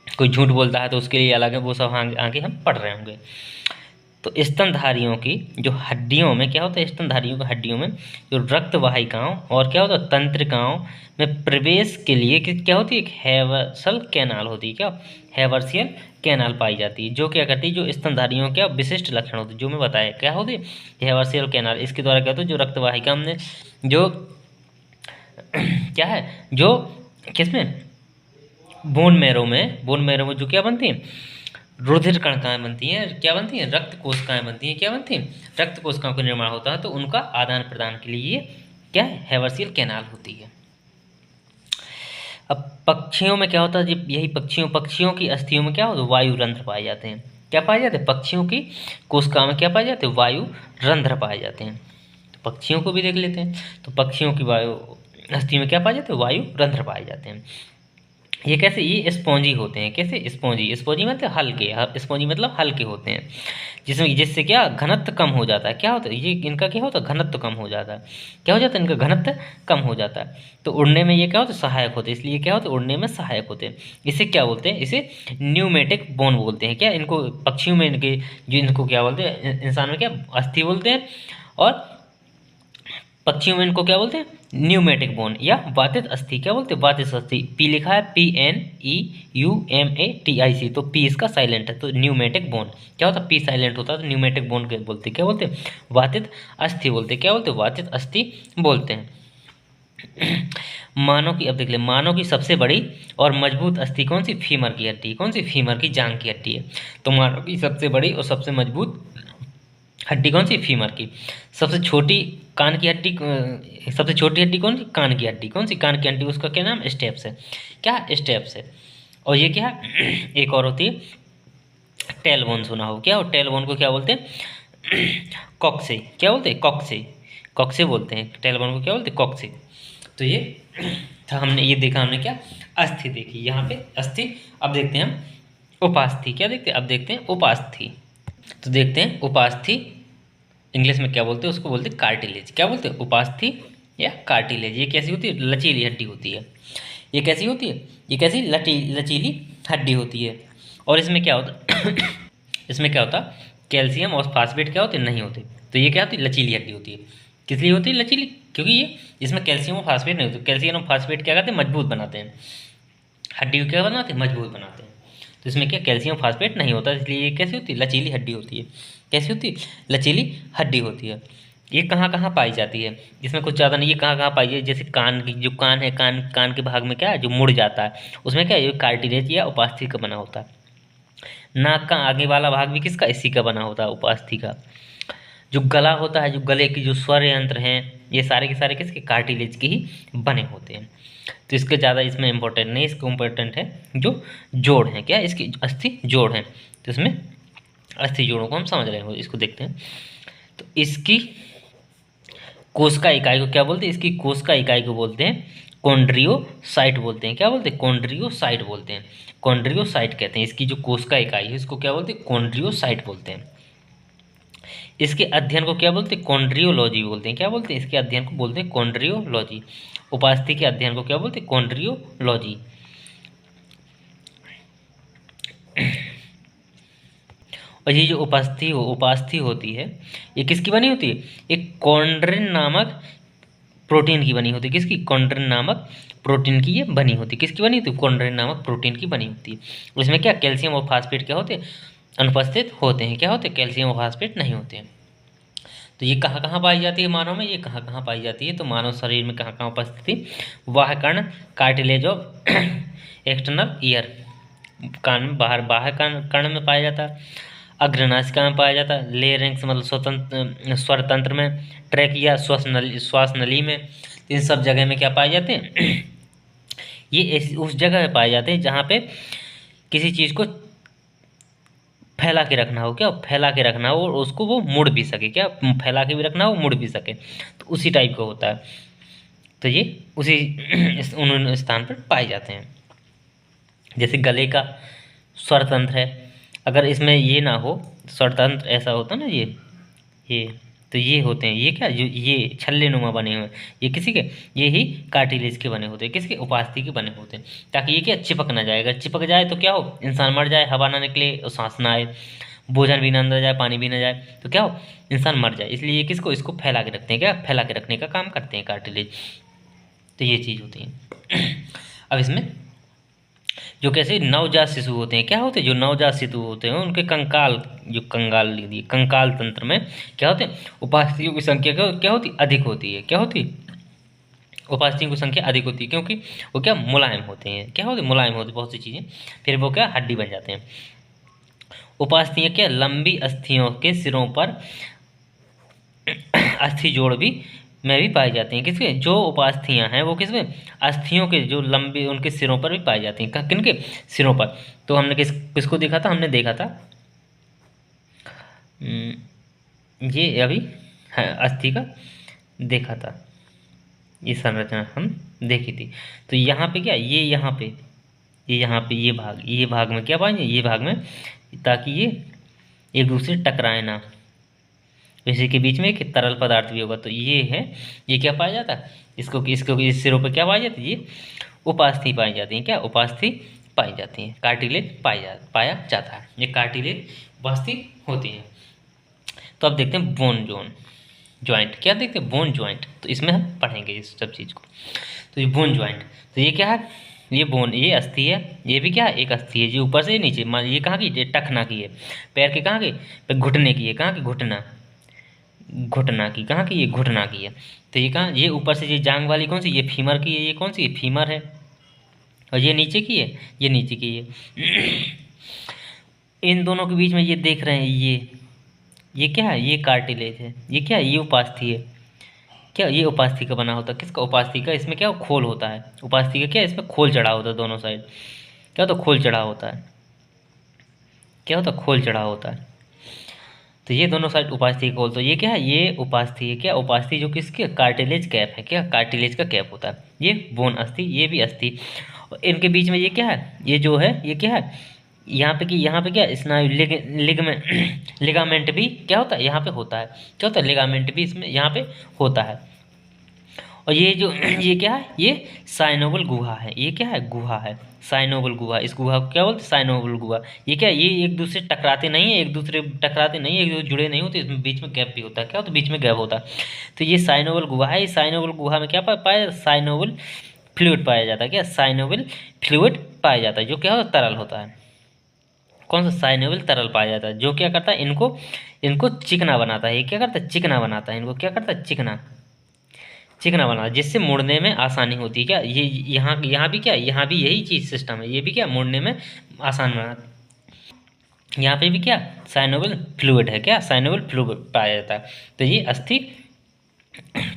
कोई झूठ बोलता है तो उसके लिए अलग है, वो सब आगे हम पढ़ रहे होंगे। तो स्तनधारियों की जो हड्डियों में क्या होता है, स्तनधारियों की हड्डियों में जो रक्त वाहिकाओं और क्या होता है, तंत्रिकाओं में प्रवेश के लिए क्या होती है, एक हैवर्सल कैनाल होती है। क्या, हैवर्सियल कैनाल पाई जाती है, जो क्या करती है, जो स्तनधारियों क्या विशिष्ट लक्षण होते हैं, जो मैं बताया क्या होती है, हैवर्सियल कैनाल। इसके द्वारा क्या होता है, जो रक्त वाहिका में जो क्या है, जो किसमें, बोन मैरो में जो क्या बनती हैं, रुधिर कणिकाएं बनती हैं। क्या बनती हैं, रक्त कोशिकाएं बनती हैं। क्या बनती हैं, रक्त कोशिकाओं का निर्माण होता है। तो उनका आदान प्रदान के लिए क्या है, हैवर्सियल कैनाल होती है। अब पक्षियों में क्या होता है, जब यही पक्षियों की अस्थियों में क्या होता है, वायु रंध्र पाए जाते हैं। क्या पाए जाते हैं, पक्षियों की कोशिकाओं में क्या पाए जाते हैं, वायु रंध्र पाए जाते हैं। तो पक्षियों को भी देख लेते हैं। तो पक्षियों की वायु अस्थि में क्या पाए जाते हैं, वायु रंध्र पाए जाते हैं। ये कैसे, ये स्पॉन्जी होते हैं। कैसे, स्पॉन्जी मतलब हल्के, स्पॉन्जी मतलब हल्के होते हैं, जिससे क्या घनत्व कम हो जाता है। क्या होता है, ये इनका क्या होता है, घनत्व कम हो जाता है। क्या हो जाता है, इनका घनत्व कम हो जाता है। तो उड़ने में ये क्या होता है, सहायक होते हैं। इसलिए क्या होता है, उड़ने में सहायक होते हैं। इसे क्या बोलते हैं, इसे न्यूमेटिक बोन बोलते हैं। क्या, इनको पक्षियों में इनके जो इनको क्या बोलते हैं, इंसान में क्या अस्थि बोलते हैं, और पक्षियों में इनको क्या बोलते हैं, न्यूमेटिक बोन या वातित अस्थि। क्या बोलते हैं, वातित अस्थि। पी लिखा है, PNEUMATIC, तो पी इसका साइलेंट है। तो न्यूमेटिक बोन क्या होता है, पी साइलेंट होता है, तो न्यूमेटिक बोन के बोलते हैं। क्या बोलते हैं, वातित अस्थि बोलते हैं। क्या बोलते हैं, वातित अस्थि बोलते हैं। मानव की, अब देख ले, मानव की सबसे बड़ी और मजबूत अस्थि कौन सी, फीमर की हड्डी। कौन सी, फीमर की जांग की हड्डी है। तो मानव की सबसे बड़ी और सबसे मजबूत हड्डी कौन सी, फीमर की। सबसे छोटी कान की हड्डी, सबसे छोटी हड्डी कौन सी, कान की हड्डी। कौन सी, कान की हड्डी, उसका क्या नाम, स्टेप्स है। क्या, स्टेप्स है। और ये क्या है, एक और होती है टेलबोन, सुना हो। क्या हो, टेलबोन को क्या बोलते हैं, कॉक्से। क्या बोलते हैं, कॉक्से, कॉक्से बोलते हैं। टेलबोन को क्या बोलते हैं, कॉक्से। तो ये था, हमने ये देखा, हमने क्या अस्थि देखी यहाँ पे, अस्थि। अब देखते हैं हम उपास्थि। क्या देखते हैं, अब देखते हैं उपास्थि। तो देखते हैं उपास्थि इंग्लिश में क्या बोलते हैं, उसको बोलते हैं कार्टिलेज। क्या बोलते हैं, उपास्थि या कार्टिलेज। ये कैसी होती है, लचीली हड्डी होती है। ये कैसी होती है, ये कैसी लचीली हड्डी होती है। और इसमें क्या होता इसमें क्या होता, कैल्शियम और फास्फेट क्या होते, नहीं होते। तो ये क्या होती है, लचीली हड्डी होती है। किस लिए होती है लचीली, क्योंकि ये इसमें कैल्शियम और फास्फेट नहीं होते। कैल्शियम और फास्फेट क्या करते हैं, मजबूत बनाते हैं हड्डी को। क्या बनाते हैं, मजबूत बनाते हैं। तो इसमें क्या कैल्शियम फास्फेट नहीं होता, इसलिए ये कैसी होती है, लचीली हड्डी होती है। कैसी होती है, लचीली हड्डी होती है। ये कहाँ कहाँ पाई जाती है, इसमें कुछ ज़्यादा नहीं, ये कहाँ कहाँ पाई जाती है, जैसे कान की, जो कान है, कान के भाग में क्या है, जो मुड़ जाता है, उसमें क्या है, ये कार्टिलेज या उपास्थि का बना होता है। नाक का आगे वाला भाग भी किसका, इसी का बना होता है, उपास्थि का। जो गला होता है, जो गले की जो स्वर यंत्र हैं, ये सारे के सारे किसके, कार्टिलेज के ही बने होते हैं। तो इसके ज़्यादा इसमें इंपॉर्टेंट नहीं, इसको इम्पोर्टेंट है जो जोड़ हैं। क्या, इसकी अस्थि जोड़ हैं, तो इसमें अस्थि जोड़ों को हम समझ रहे हैं, इसको देखते हैं। तो इसकी कोशिका इकाई को क्या बोलते हैं? इसकी कोशिका इकाई को बोलते हैं कॉन्ड्रियोसाइट बोलते हैं। क्या बोलते हैं? कॉन्ड्रियोसाइट बोलते हैं। कॉन्ड्रियोसाइट कहते हैं इसकी जो कोशिका इकाई है, इसको क्या बोलते हैं? कॉन्ड्रियोसाइट बोलते हैं। इसके अध्ययन को क्या बोलते हैं? कॉन्ड्रियोलॉजी बोलते हैं। क्या बोलते हैं? इसके अध्ययन को बोलते हैं कॉन्ड्रियोलॉजी। उपास्थि के अध्ययन को क्या बोलते हैं? कॉन्ड्रियोलॉजी। और ये जो उपास्थि होती है, ये किसकी बनी होती है? एक कॉन्ड्रिन नामक प्रोटीन की बनी होती है। किसकी? कॉन्ड्रिन नामक प्रोटीन की ये बनी होती है। किसकी बनी होती है? कॉन्ड्रिन नामक प्रोटीन की बनी होती है। उसमें क्या कैल्शियम और फास्फेट क्या होते हैं? अनुपस्थित होते हैं। क्या होते हैं? कैल्शियम और फास्फेट नहीं होते हैं। तो ये कहाँ कहाँ पाई जाती है मानव में? ये कहाँ कहाँ पाई जाती है? तो मानव शरीर में कहाँ कहाँ उपस्थित है? वाह कर्ण, कार्टिलेज ऑफ एक्सटर्नल ईयर, कान में बाहर बाह्य कर्ण में पाया जाता है। अग्रनासिका में पाया जाता है। लेरिंक्स मतलब स्वतंत्र स्वर तंत्र में। ट्रैकिया श्वास नली में। इन सब जगह में क्या पाए जाते हैं? ये उस जगह पे पाए जाते हैं जहाँ पे किसी चीज़ को फैला के रखना हो। क्या? फैला के रखना हो और उसको वो मुड़ भी सके। क्या? फैला के भी रखना हो, मुड़ भी सके, तो उसी टाइप का होता है। तो ये उसी उन स्थान पर पाए जाते हैं। जैसे गले का स्वरतंत्र है, अगर इसमें ये ना हो, स्वरतंत्र ऐसा होता ना, ये तो ये होते हैं, ये क्या, जो ये छल्ले नुमा बने हुए हैं, ये किसी के, ये ही कार्टिलेज के बने होते हैं। किसके? उपास्थि के बने होते हैं, ताकि ये क्या चिपक ना जाए। अगर चिपक जाए तो क्या हो? इंसान मर जाए, हवा ना निकले और सांस ना आए, भोजन भी ना अंदर जाए, पानी भी ना जाए, तो क्या हो? इंसान मर जाए। इसलिए ये किसको? इसको फैला के रखते हैं। क्या? फैला के रखने का काम करते हैं कार्टिलेज। तो ये चीज़ होती है। अब इसमें जो कैसे नवजात शिशु होते हैं, क्या होते हैं? जो नवजात शिशु होते हैं उनके कंकाल, जो कंकाल तंत्र में क्या होते हैं? उपास्थियों की संख्या क्या होती? अधिक होती है। क्या होती? उपास्थियों की संख्या अधिक होती है, क्योंकि वो क्या मुलायम होते हैं। क्या होते? मुलायम होते बहुत सी चीज़ें, फिर वो क्या हड्डी बन जाते हैं। उपास्थियाँ क्या लंबी अस्थियों के सिरों पर अस्थि जोड़ भी में भी पाई जाती हैं। किसके? जो उपास्थियाँ हैं वो किसमें? अस्थियों के जो लंबे उनके सिरों पर भी पाई जाती हैं। किनके सिरों पर? तो हमने किसको देखा था? हमने देखा था ये अभी अस्थि का देखा था, ये संरचना हम देखी थी। तो यहाँ पे क्या, ये यहाँ पे ये भाग में क्या पाएंगे? ये भाग में, ताकि ये एक दूसरे टकराए ना, इसी के बीच में एक तरल पदार्थ भी होगा। तो ये है, ये क्या पाया जाता है? इसको इस सिरों पर क्या पाई जाती है? ये उपास्थि पाई जाती है। क्या? उपास्थि पाई जाती है, कार्टिलेज पाया जाता है। ये कार्टिलेज उपास्थि होती है। तो अब देखते हैं बोन ज्वाइंट। क्या देखते हैं? Bone joint. तो इसमें हम पढ़ेंगे इस सब चीज़ को। तो ये बोन ज्वाइंट, तो ये क्या है? ये बोन, ये अस्थि है, ये भी क्या है? एक अस्थि है, जो ऊपर से नीचे, मान ये कहाँ की? ये टखना की है। पैर के कहाँ के? घुटने की है। कहाँ की? घुटना की। कहाँ की? ये घुटना की है। तो ये कहाँ? ये ऊपर से ये जांग वाली कौन सी? ये फीमर की है। ये कौन सी? ये फीमर है। और ये नीचे की है, ये नीचे की है। इन दोनों के बीच में ये देख रहे हैं, ये क्या है? ये कार्टिलेज है। ये क्या है? ये उपास्थि है। क्या? ये उपास्थि का बना होता है। किसका? उपास्थि का। इसमें क्या खोल होता है? उपास्थि का क्या, इसमें खोल चढ़ा होता है दोनों साइड। क्या होता है? खोल चढ़ा होता है। क्या होता है? खोल चढ़ा होता है। तो ये दोनों साइड उपास्थि का खोल, तो ये क्या है? ये उपास्थि है। क्या? उपास्थि जो किसके? कार्टिलेज कैप है। क्या? कार्टिलेज का कैप होता है। ये बोन अस्थि, ये भी अस्थि। और इनके बीच में ये क्या है? ये जो है, ये क्या है? यहाँ पे क्या स्नायु लिगामेंट भी क्या होता है? यहाँ पे होता है। क्या होता है? लिगामेंट भी इसमें यहाँ पे होता है। और ये जो ये क्या है? ये साइनोबल गुहा है। ये क्या है? गुहा है, साइनोबल गुहा। इस गुहा को क्या बोलते हैं? साइनोबल गुहा। ये क्या है? ये एक दूसरे टकराते नहीं है, एक दूसरे जुड़े नहीं होते, इसमें बीच में गैप भी होता है। क्या होता है? बीच में गैप होता है। तो ये साइनोबल गुहा है। इस साइनोबल गुहा में क्या पाया जाता है? साइनोबल फ्लूइड पाया जाता है। क्या? साइनोबल फ्लूइड पाया जाता है, जो क्या होता है? तरल होता है। कौन सा? साइनोबल तरल पाया जाता है, जो क्या करता है? इनको चिकना बनाता है। ये क्या करता है? चिकना बनाता है। इनको क्या करता है? चिकना बनाता है, जिससे मुड़ने में आसानी होती है। क्या? ये यहाँ भी क्या, यहाँ भी यही चीज़ सिस्टम है। ये भी क्या, मुड़ने में आसान बनाता है। यहाँ पे भी क्या, साइनोबल फ्लूइड है। क्या? साइनोबल फ्लूइड पाया जाता है। तो ये अस्थि,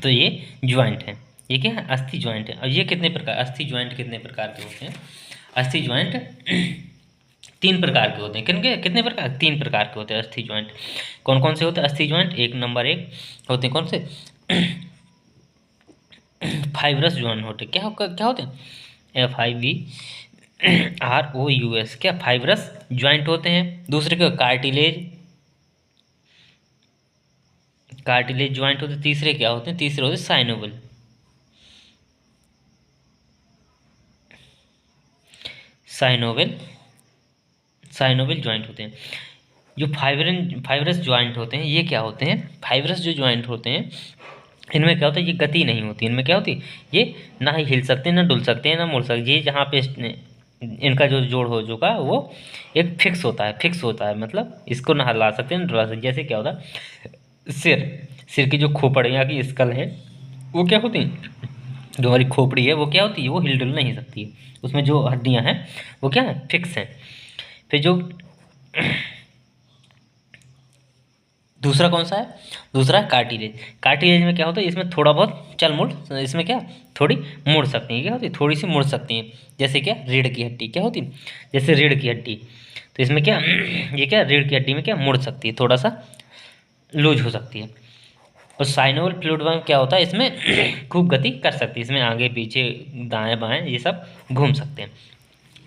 तो ये ज्वाइंट है। ये क्या है? अस्थि ज्वाइंट है। और ये कितने प्रकार, अस्थि ज्वाइंट कितने प्रकार के होते हैं? अस्थि ज्वाइंट तीन प्रकार के होते हैं। कितने प्रकार? तीन प्रकार के होते हैं अस्थि ज्वाइंट। कौन कौन से होते हैं अस्थि ज्वाइंट? एक नंबर एक होते हैं कौन से? फाइब्रस ज्वाइंट होते हैं। क्या होते हैं? FIBROUS, क्या फाइब्रस ज्वाइंट होते हैं। दूसरे के कार्टिलेज ज्वाइंट होते हैं। तीसरे क्या होते हैं? तीसरे होते हैं साइनोवल। साइनोवल साइनोवल ज्वाइंट होते हैं। जो फाइब्रस ज्वाइंट होते हैं ये क्या होते हैं? फाइब्रस जो ज्वाइंट होते हैं इनमें क्या होता है? ये गति नहीं होती। इनमें क्या होती है? ये ना ही हिल सकते हैं, ना डुल सकते हैं, ना मुड़ सकते। ये जहाँ पे इनका जो जोड़ हो चुका वो एक फिक्स होता है, मतलब इसको ना हिला सकते हैं ना डुला सकते। जैसे क्या होता है? सिर की जो खोपड़ियाँ की स्कल है वो क्या होती है? जो हमारी खोपड़ी है वो क्या होती है? वो हिल डुल नहीं सकती है। उसमें जो हड्डियाँ हैं वो क्या है? फिक्स हैं। फिर जो दूसरा कौन सा है? दूसरा कार्टिलेज। कार्टिलेज में क्या होता है? इसमें थोड़ा बहुत चल मुड़, इसमें क्या थोड़ी मुड़ सकती है। क्या होती है? थोड़ी सी मुड़ सकती है। जैसे क्या? रीढ़ की हड्डी क्या होती है? जैसे रीढ़ की हड्डी। तो इसमें क्या ये क्या रीढ़ की हड्डी में क्या मुड़ सकती है, थोड़ा सा लूज हो सकती है। और साइनोवल फ्लूइड में क्या होता है? इसमें खूब गति कर सकती है। इसमें आगे पीछे दाएं बाएं ये सब घूम सकते हैं।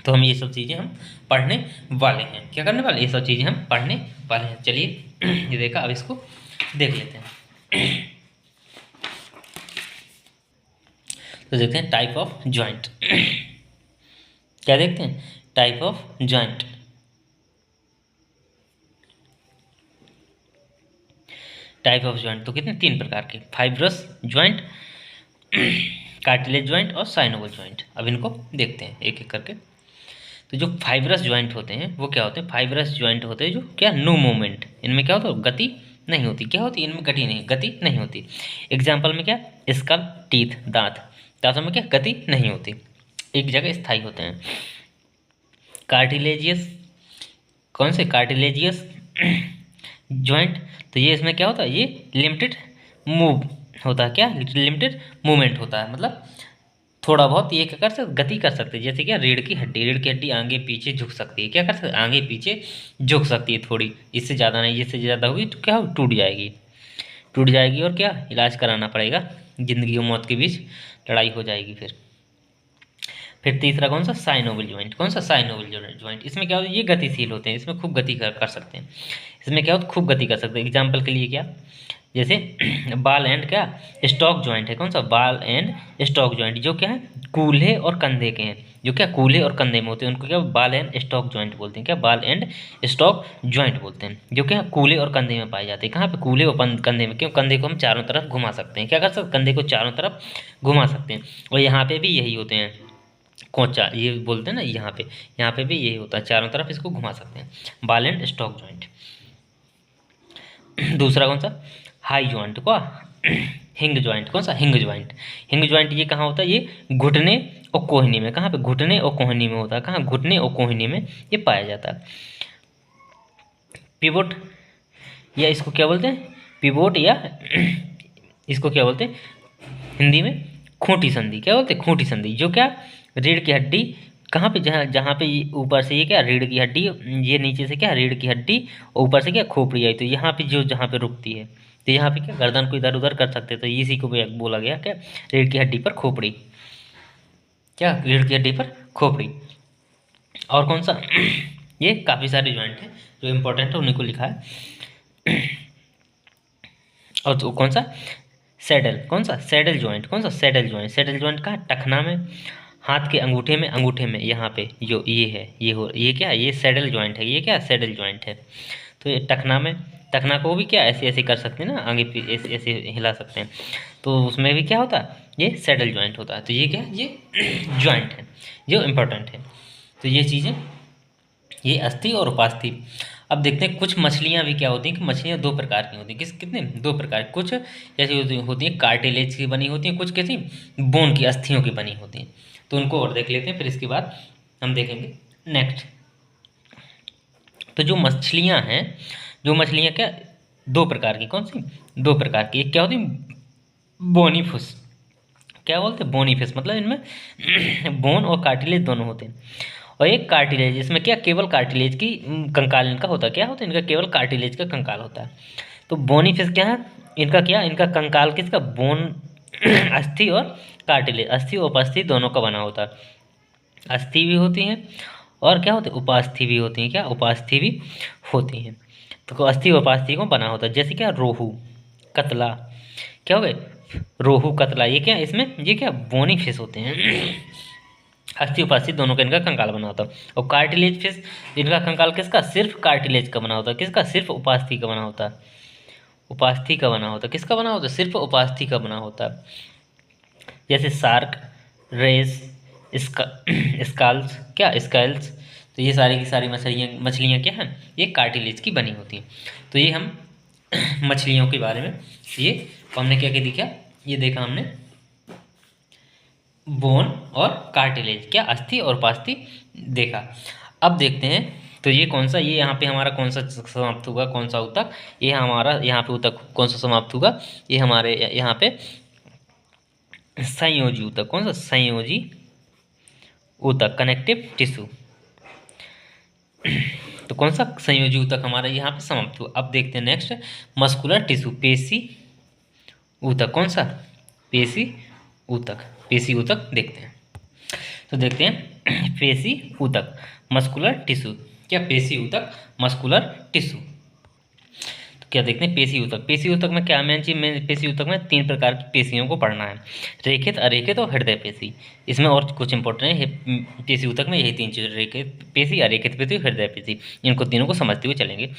तो हम ये सब चीज़ें हम पढ़ने वाले हैं। क्या करने वाले? ये सब चीज़ें हम पढ़ने वाले हैं। चलिए ये देखा, अब इसको देख लेते हैं। तो देखते हैं टाइप ऑफ ज्वाइंट। क्या देखते हैं? Type of joint. Type of joint तो कितने? तीन प्रकार के। फाइब्रस ज्वाइंट, कार्टिलेज ज्वाइंट और साइनोवल ज्वाइंट। अब इनको देखते हैं एक एक करके। तो जो फाइब्रस ज्वाइंट होते हैं वो क्या होते हैं? फाइब्रस ज्वाइंट होते हैं जो क्या? No movement. इनमें क्या होता है? गति नहीं होती। क्या होती है? इनमें गति नहीं होती। एग्जाम्पल में क्या? स्कल, टीथ, दांतों में क्या गति नहीं होती, एक जगह स्थायी होते हैं। कार्टिलेजियस, कौन से? Cartilaginous joint. तो ये इसमें क्या होता है? ये लिमिटेड मूव होता है। क्या? लिमिटेड मूवमेंट होता है, मतलब थोड़ा बहुत ये क्या कर सकते? गति कर सकते हैं। जैसे क्या? रीढ़ की हड्डी आगे पीछे झुक सकती है। क्या कर सकते? आगे पीछे झुक सकती है थोड़ी, इससे ज़्यादा नहीं। इससे ज़्यादा होगी तो क्या? टूट जाएगी और क्या? इलाज कराना पड़ेगा। ज़िंदगी और मौत के बीच लड़ाई हो जाएगी। फिर तीसरा कौन सा? Synovial joint. कौन सा? Synovial joint. इसमें क्या होता है? ये गतिशील होते हैं। इसमें खूब गति कर सकते हैं। इसमें क्या होता है? खूब गति कर सकते हैं। एग्जाम्पल के लिए क्या? जैसे बाल एंड क्या? स्टॉक ज्वाइंट है। कौन सा? बाल एंड स्टॉक ज्वाइंट। जो क्या है? कूल्हे और कंधे के हैं। जो क्या? कूल्हे और कंधे में होते हैं उनको क्या? बाल एंड स्टॉक ज्वाइंट बोलते हैं। क्या? बाल एंड स्टॉक ज्वाइंट बोलते हैं। जो क्या? कूल्हे और कंधे में पाए जाते हैं। कहाँ पे? कूल्हे और कंधे में। क्यों? कंधे को हम चारों तरफ घुमा सकते हैं। क्या कर सकते? कंधे को चारों तरफ घुमा सकते हैं। और यहाँ पे भी यही होते हैं, कोचा ये बोलते हैं ना, यहाँ पे भी यही होता है, चारों तरफ इसको घुमा सकते हैं। बाल एंड स्टॉक ज्वाइंट। दूसरा कौन सा? हाई ज्वाइंट को हिंग ज्वाइंट। कौन सा? हिंग ज्वाइंट। हिंग ज्वाइंट ये कहाँ होता है? ये घुटने और कोहनी में। कहाँ पे? घुटने और कोहनी में होता है। कहाँ? घुटने और कोहनी में ये पाया जाता है। पिवोट, या इसको क्या बोलते हैं? पिवोट, या इसको क्या बोलते हैं हिंदी में? खूंटी संधि। क्या बोलते हैं? खूंटी संधि। जो क्या? रीढ़ की हड्डी कहाँ पे? जहाँ जहाँ पे ऊपर से ये क्या? रीढ़ की हड्डी, ये नीचे से क्या? रीढ़ की हड्डी, ऊपर से क्या? खोपड़ी आई। तो यहाँ पे जो जहाँ पे रुकती है, तो यहाँ पे क्या? गर्दन को इधर उधर कर सकते हैं। तो इसी को भी बोला गया क्या? रीढ़ की हड्डी पर खोपड़ी। क्या? रीढ़ की हड्डी पर खोपड़ी। और कौन सा? ये काफ़ी सारे ज्वाइंट हैं जो इम्पोर्टेंट है, उन्हीं को लिखा है। और तो कौन सा? सैडल। कौन सा? Saddle joint. कौन सा? Saddle joint. सैडल ज्वाइंट कहाँ? टखना में, हाथ के अंगूठे में यहाँ पे जो ये है, ये क्या? ये सैडल ज्वाइंट है। ये क्या? सैडल ज्वाइंट है। तो ये टखना में, टखना को भी क्या ऐसे ऐसे कर सकते हैं ना, आगे ऐसे ऐसे हिला सकते हैं। तो उसमें भी क्या होता है? ये सैडल ज्वाइंट होता है। तो ये क्या? ये ज्वाइंट है जो इम्पोर्टेंट है। तो ये चीज़ें, ये अस्थि और उपास्थि। अब देखते हैं कुछ मछलियाँ भी क्या होती हैं कि मछलियाँ दो प्रकार की होती हैं। कितने? दो प्रकार। कुछ जैसी होती हैं कार्टिलेज की बनी होती हैं, कुछ कैसी? बोन की, अस्थियों की बनी होती हैं। तो उनको और देख लेते हैं, फिर इसके बाद हम देखेंगे नेक्स्ट। तो जो मछलियाँ हैं, जो मछलियाँ क्या? दो प्रकार की। कौन सी? दो प्रकार की। एक क्या होती है? Bony fish. क्या बोलते हैं? बोनी फिश, मतलब इनमें बोन और कार्टिलेज दोनों होते हैं। और एक कार्टिलेज, इसमें क्या केवल कार्टिलेज की कंकाल इनका होता है, क्या होता है इनका केवल कार्टिलेज का कंकाल होता है। तो बोनी फिश क्या है, इनका क्या, इनका कंकाल किसका, बोन अस्थि और कार्टिलेज, अस्थि और उपस्थि दोनों का बना होता है। अस्थि भी होती हैं और क्या होते हैं, उपास्थि भी होती हैं, क्या उपास्थि भी होती हैं। तो अस्थि उपास्थि को बना होता है, जैसे क्या रोहू कतला, क्या हो गए, रोहू कतला, ये क्या इसमें, ये क्या बोनी फिश होते हैं। अस्थि उपास्थि दोनों का इनका कंकाल बना होता है। और कार्टिलेज फिश, इनका कंकाल किसका, सिर्फ कार्टिलेज का बना होता है, किसका, सिर्फ उपास्थि का बना होता है, उपास्थि का बना होता है, किसका बना होता है, सिर्फ उपास्थि का बना होता है। जैसे शार्क, रेस, इसका स्काल्स, क्या स्कैल्स, तो ये सारी की सारी मछलियाँ क्या हैं, ये कार्टिलेज की बनी होती हैं। तो ये हम मछलियों के बारे में, ये हमने क्या क्या देखा, ये देखा हमने बोन और कार्टिलेज, क्या अस्थि और उपास्थि देखा। अब देखते हैं, तो ये कौन सा, ये यहाँ पे हमारा कौन सा समाप्त होगा, कौन सा ऊतक, ये हमारा यहाँ पे ऊतक कौन सा समाप्त होगा, ये हमारे यहाँ पे संयोजी ऊतक, कौन सा, संयोजी ऊतक, कनेक्टिव टिश्यू। तो कौन सा संयोजी ऊतक हमारा यहाँ पे समाप्त हुआ। अब देखते हैं नेक्स्ट, मस्कुलर टिश्यू, पेशी ऊतक, कौन सा, पेशी ऊतक, पेशी ऊतक देखते हैं। तो देखते हैं पेशी ऊतक, मस्कुलर टिश्यू, क्या पेशी ऊतक, मस्कुलर टिश्यू। तो क्या देखते हैं, पेशी ऊतक, पेशी ऊतक में क्या मेन चीज, मेन पेशी ऊतक में 3 प्रकार की पेशियों को पढ़ना है, रेखित, अरेखित और हृदय पेशी। इसमें और कुछ इंपॉर्टेंट है, पेशी ऊतक में यही 3 चीज, रेखित पेशी, अरेखित पेशी, हृदय पेशी, इनको तीनों को समझते हुए चलेंगे।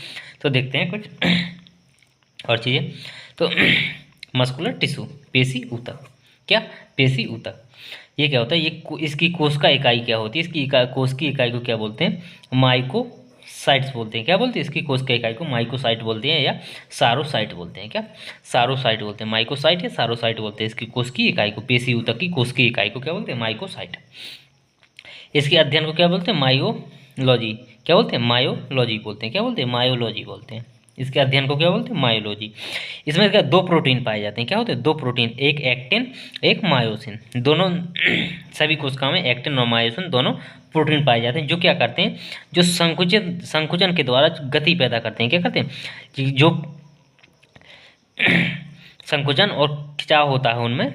तो देखते हैं कुछ और चीज़ें। तो मस्कुलर टिश्यू, पेशी ऊतक, क्या पेशी ऊतक, ये क्या होता है, ये इसकी कोशिका इकाई क्या होती है, इसकी कोश की इकाई को क्या बोलते हैं, माइकोसाइट्स बोलते हैं, क्या बोलते हैं, इसकी कोशिका इकाई को माइकोसाइट बोलते हैं या सारोसाइट बोलते हैं, क्या सारोसाइट बोलते हैं, माइकोसाइट या सारोसाइट बोलते हैं इसकी कोश की इकाई को, पेशी ऊतक की कोश की इकाई को क्या बोलते हैं, माइकोसाइट। इसके अध्ययन को क्या बोलते हैं, मायोलॉजी, क्या बोलते हैं, मायोलॉजी बोलते हैं, क्या बोलते हैं, मायोलॉजी बोलते हैं। इसके अध्ययन को क्या बोलते हैं, मायोलॉजी। इसमें क्या 2 प्रोटीन पाए जाते हैं, क्या होते हैं, 2 प्रोटीन, एक एक्टिन एक मायोसिन, दोनों सभी कोशिकाओं में एक्टिन और मायोसिन दोनों प्रोटीन पाए जाते हैं, जो क्या करते हैं, जो संकुचन के द्वारा गति पैदा करते हैं, क्या करते हैं, जो संकुचन और खिंचाव होता है उनमें